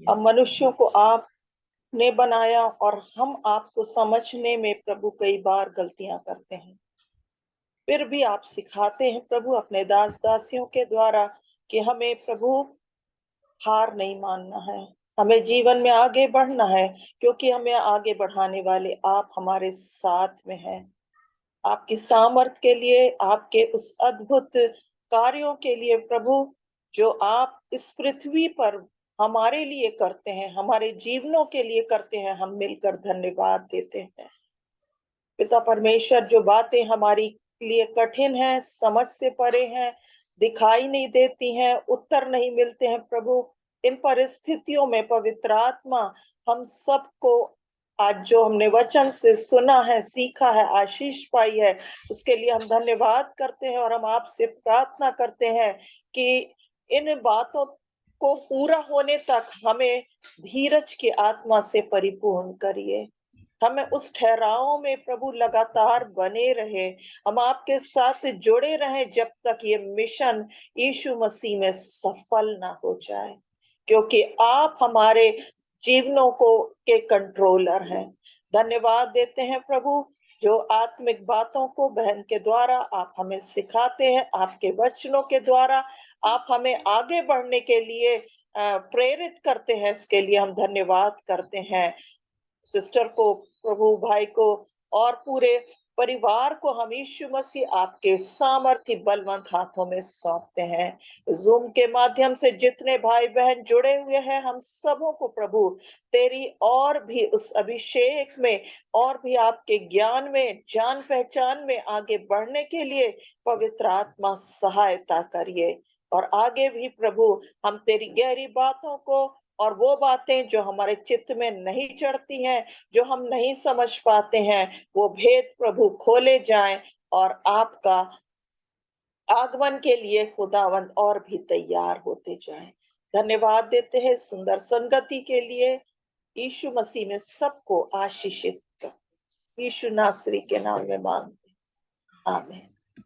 अब मनुष्यों को आपने बनाया और हम आपको समझने में प्रभु कई बार गलतियां करते हैं, फिर भी आप सिखाते हैं प्रभु अपने दास दासियों के द्वारा कि हमें प्रभु हार नहीं मानना है, हमें जीवन में आगे बढ़ना है, क्योंकि हमें आगे बढ़ाने वाले आप हमारे साथ में हैं। आपकी सामर्थ के लिए, आपके उस अद्भुत कार्यों के लिए प्रभु, जो आप इस पृथ्वी पर हमारे लिए करते हैं, हमारे जीवनों के लिए करते हैं, हम मिलकर धन्यवाद देते हैं। पिता परमेश्वर, जो बातें हमारी लिए कठिन है, समझ से परे हैं, दिखाई नहीं देती हैं, उत्तर नहीं मिलते हैं प्रभु, इन परिस्थितियों में पवित्र आत्मा हम सबको आज जो हमने वचन से सुना है, सीखा है, आशीष पाई है, उसके लिए हम धन्यवाद करते हैं और हम आपसे प्रार्थना करते हैं कि इन बातों को पूरा होने तक हमें धीरज की आत्मा से परिपूर्ण करिए। हमें उस ठहराव में प्रभु लगातार बने रहे, हम आपके साथ जुड़े रहें जब तक ये मिशन यीशु मसीह में सफल ना हो जाए, क्योंकि आप हमारे जीवनों को के कंट्रोलर हैं। धन्यवाद देते हैं प्रभु, जो आत्मिक बातों को बहन के द्वारा आप हमें सिखाते हैं, आपके वचनों के द्वारा आप हमें आगे बढ़ने के लिए प्रेरित करते हैं, इसके लिए हम धन्यवाद करते हैं। सिस्टर को, प्रभु भाई को और पूरे परिवार को हम यीशु मसीह आपके सामर्थ्य बलवंत हाथों में सौंपते हैं। जूम के माध्यम से जितने भाई बहन जुड़े हुए हैं, हम सबों को प्रभु तेरी और भी उस अभिषेक में और भी आपके ज्ञान में, जान पहचान में आगे बढ़ने के लिए पवित्र आत्मा सहायता करिए। और आगे भी प्रभु हम तेरी गहरी बातों को और वो बातें जो हमारे चित्त में नहीं चढ़ती हैं, जो हम नहीं समझ पाते हैं, वो भेद प्रभु खोले जाएं और आपका आगमन के लिए खुदावंद और भी तैयार होते जाएं। धन्यवाद देते हैं सुंदर संगति के लिए। यीशु मसीह में सबको आशीषित कर, यीशु नासरी के नाम में मांगते, आमीन।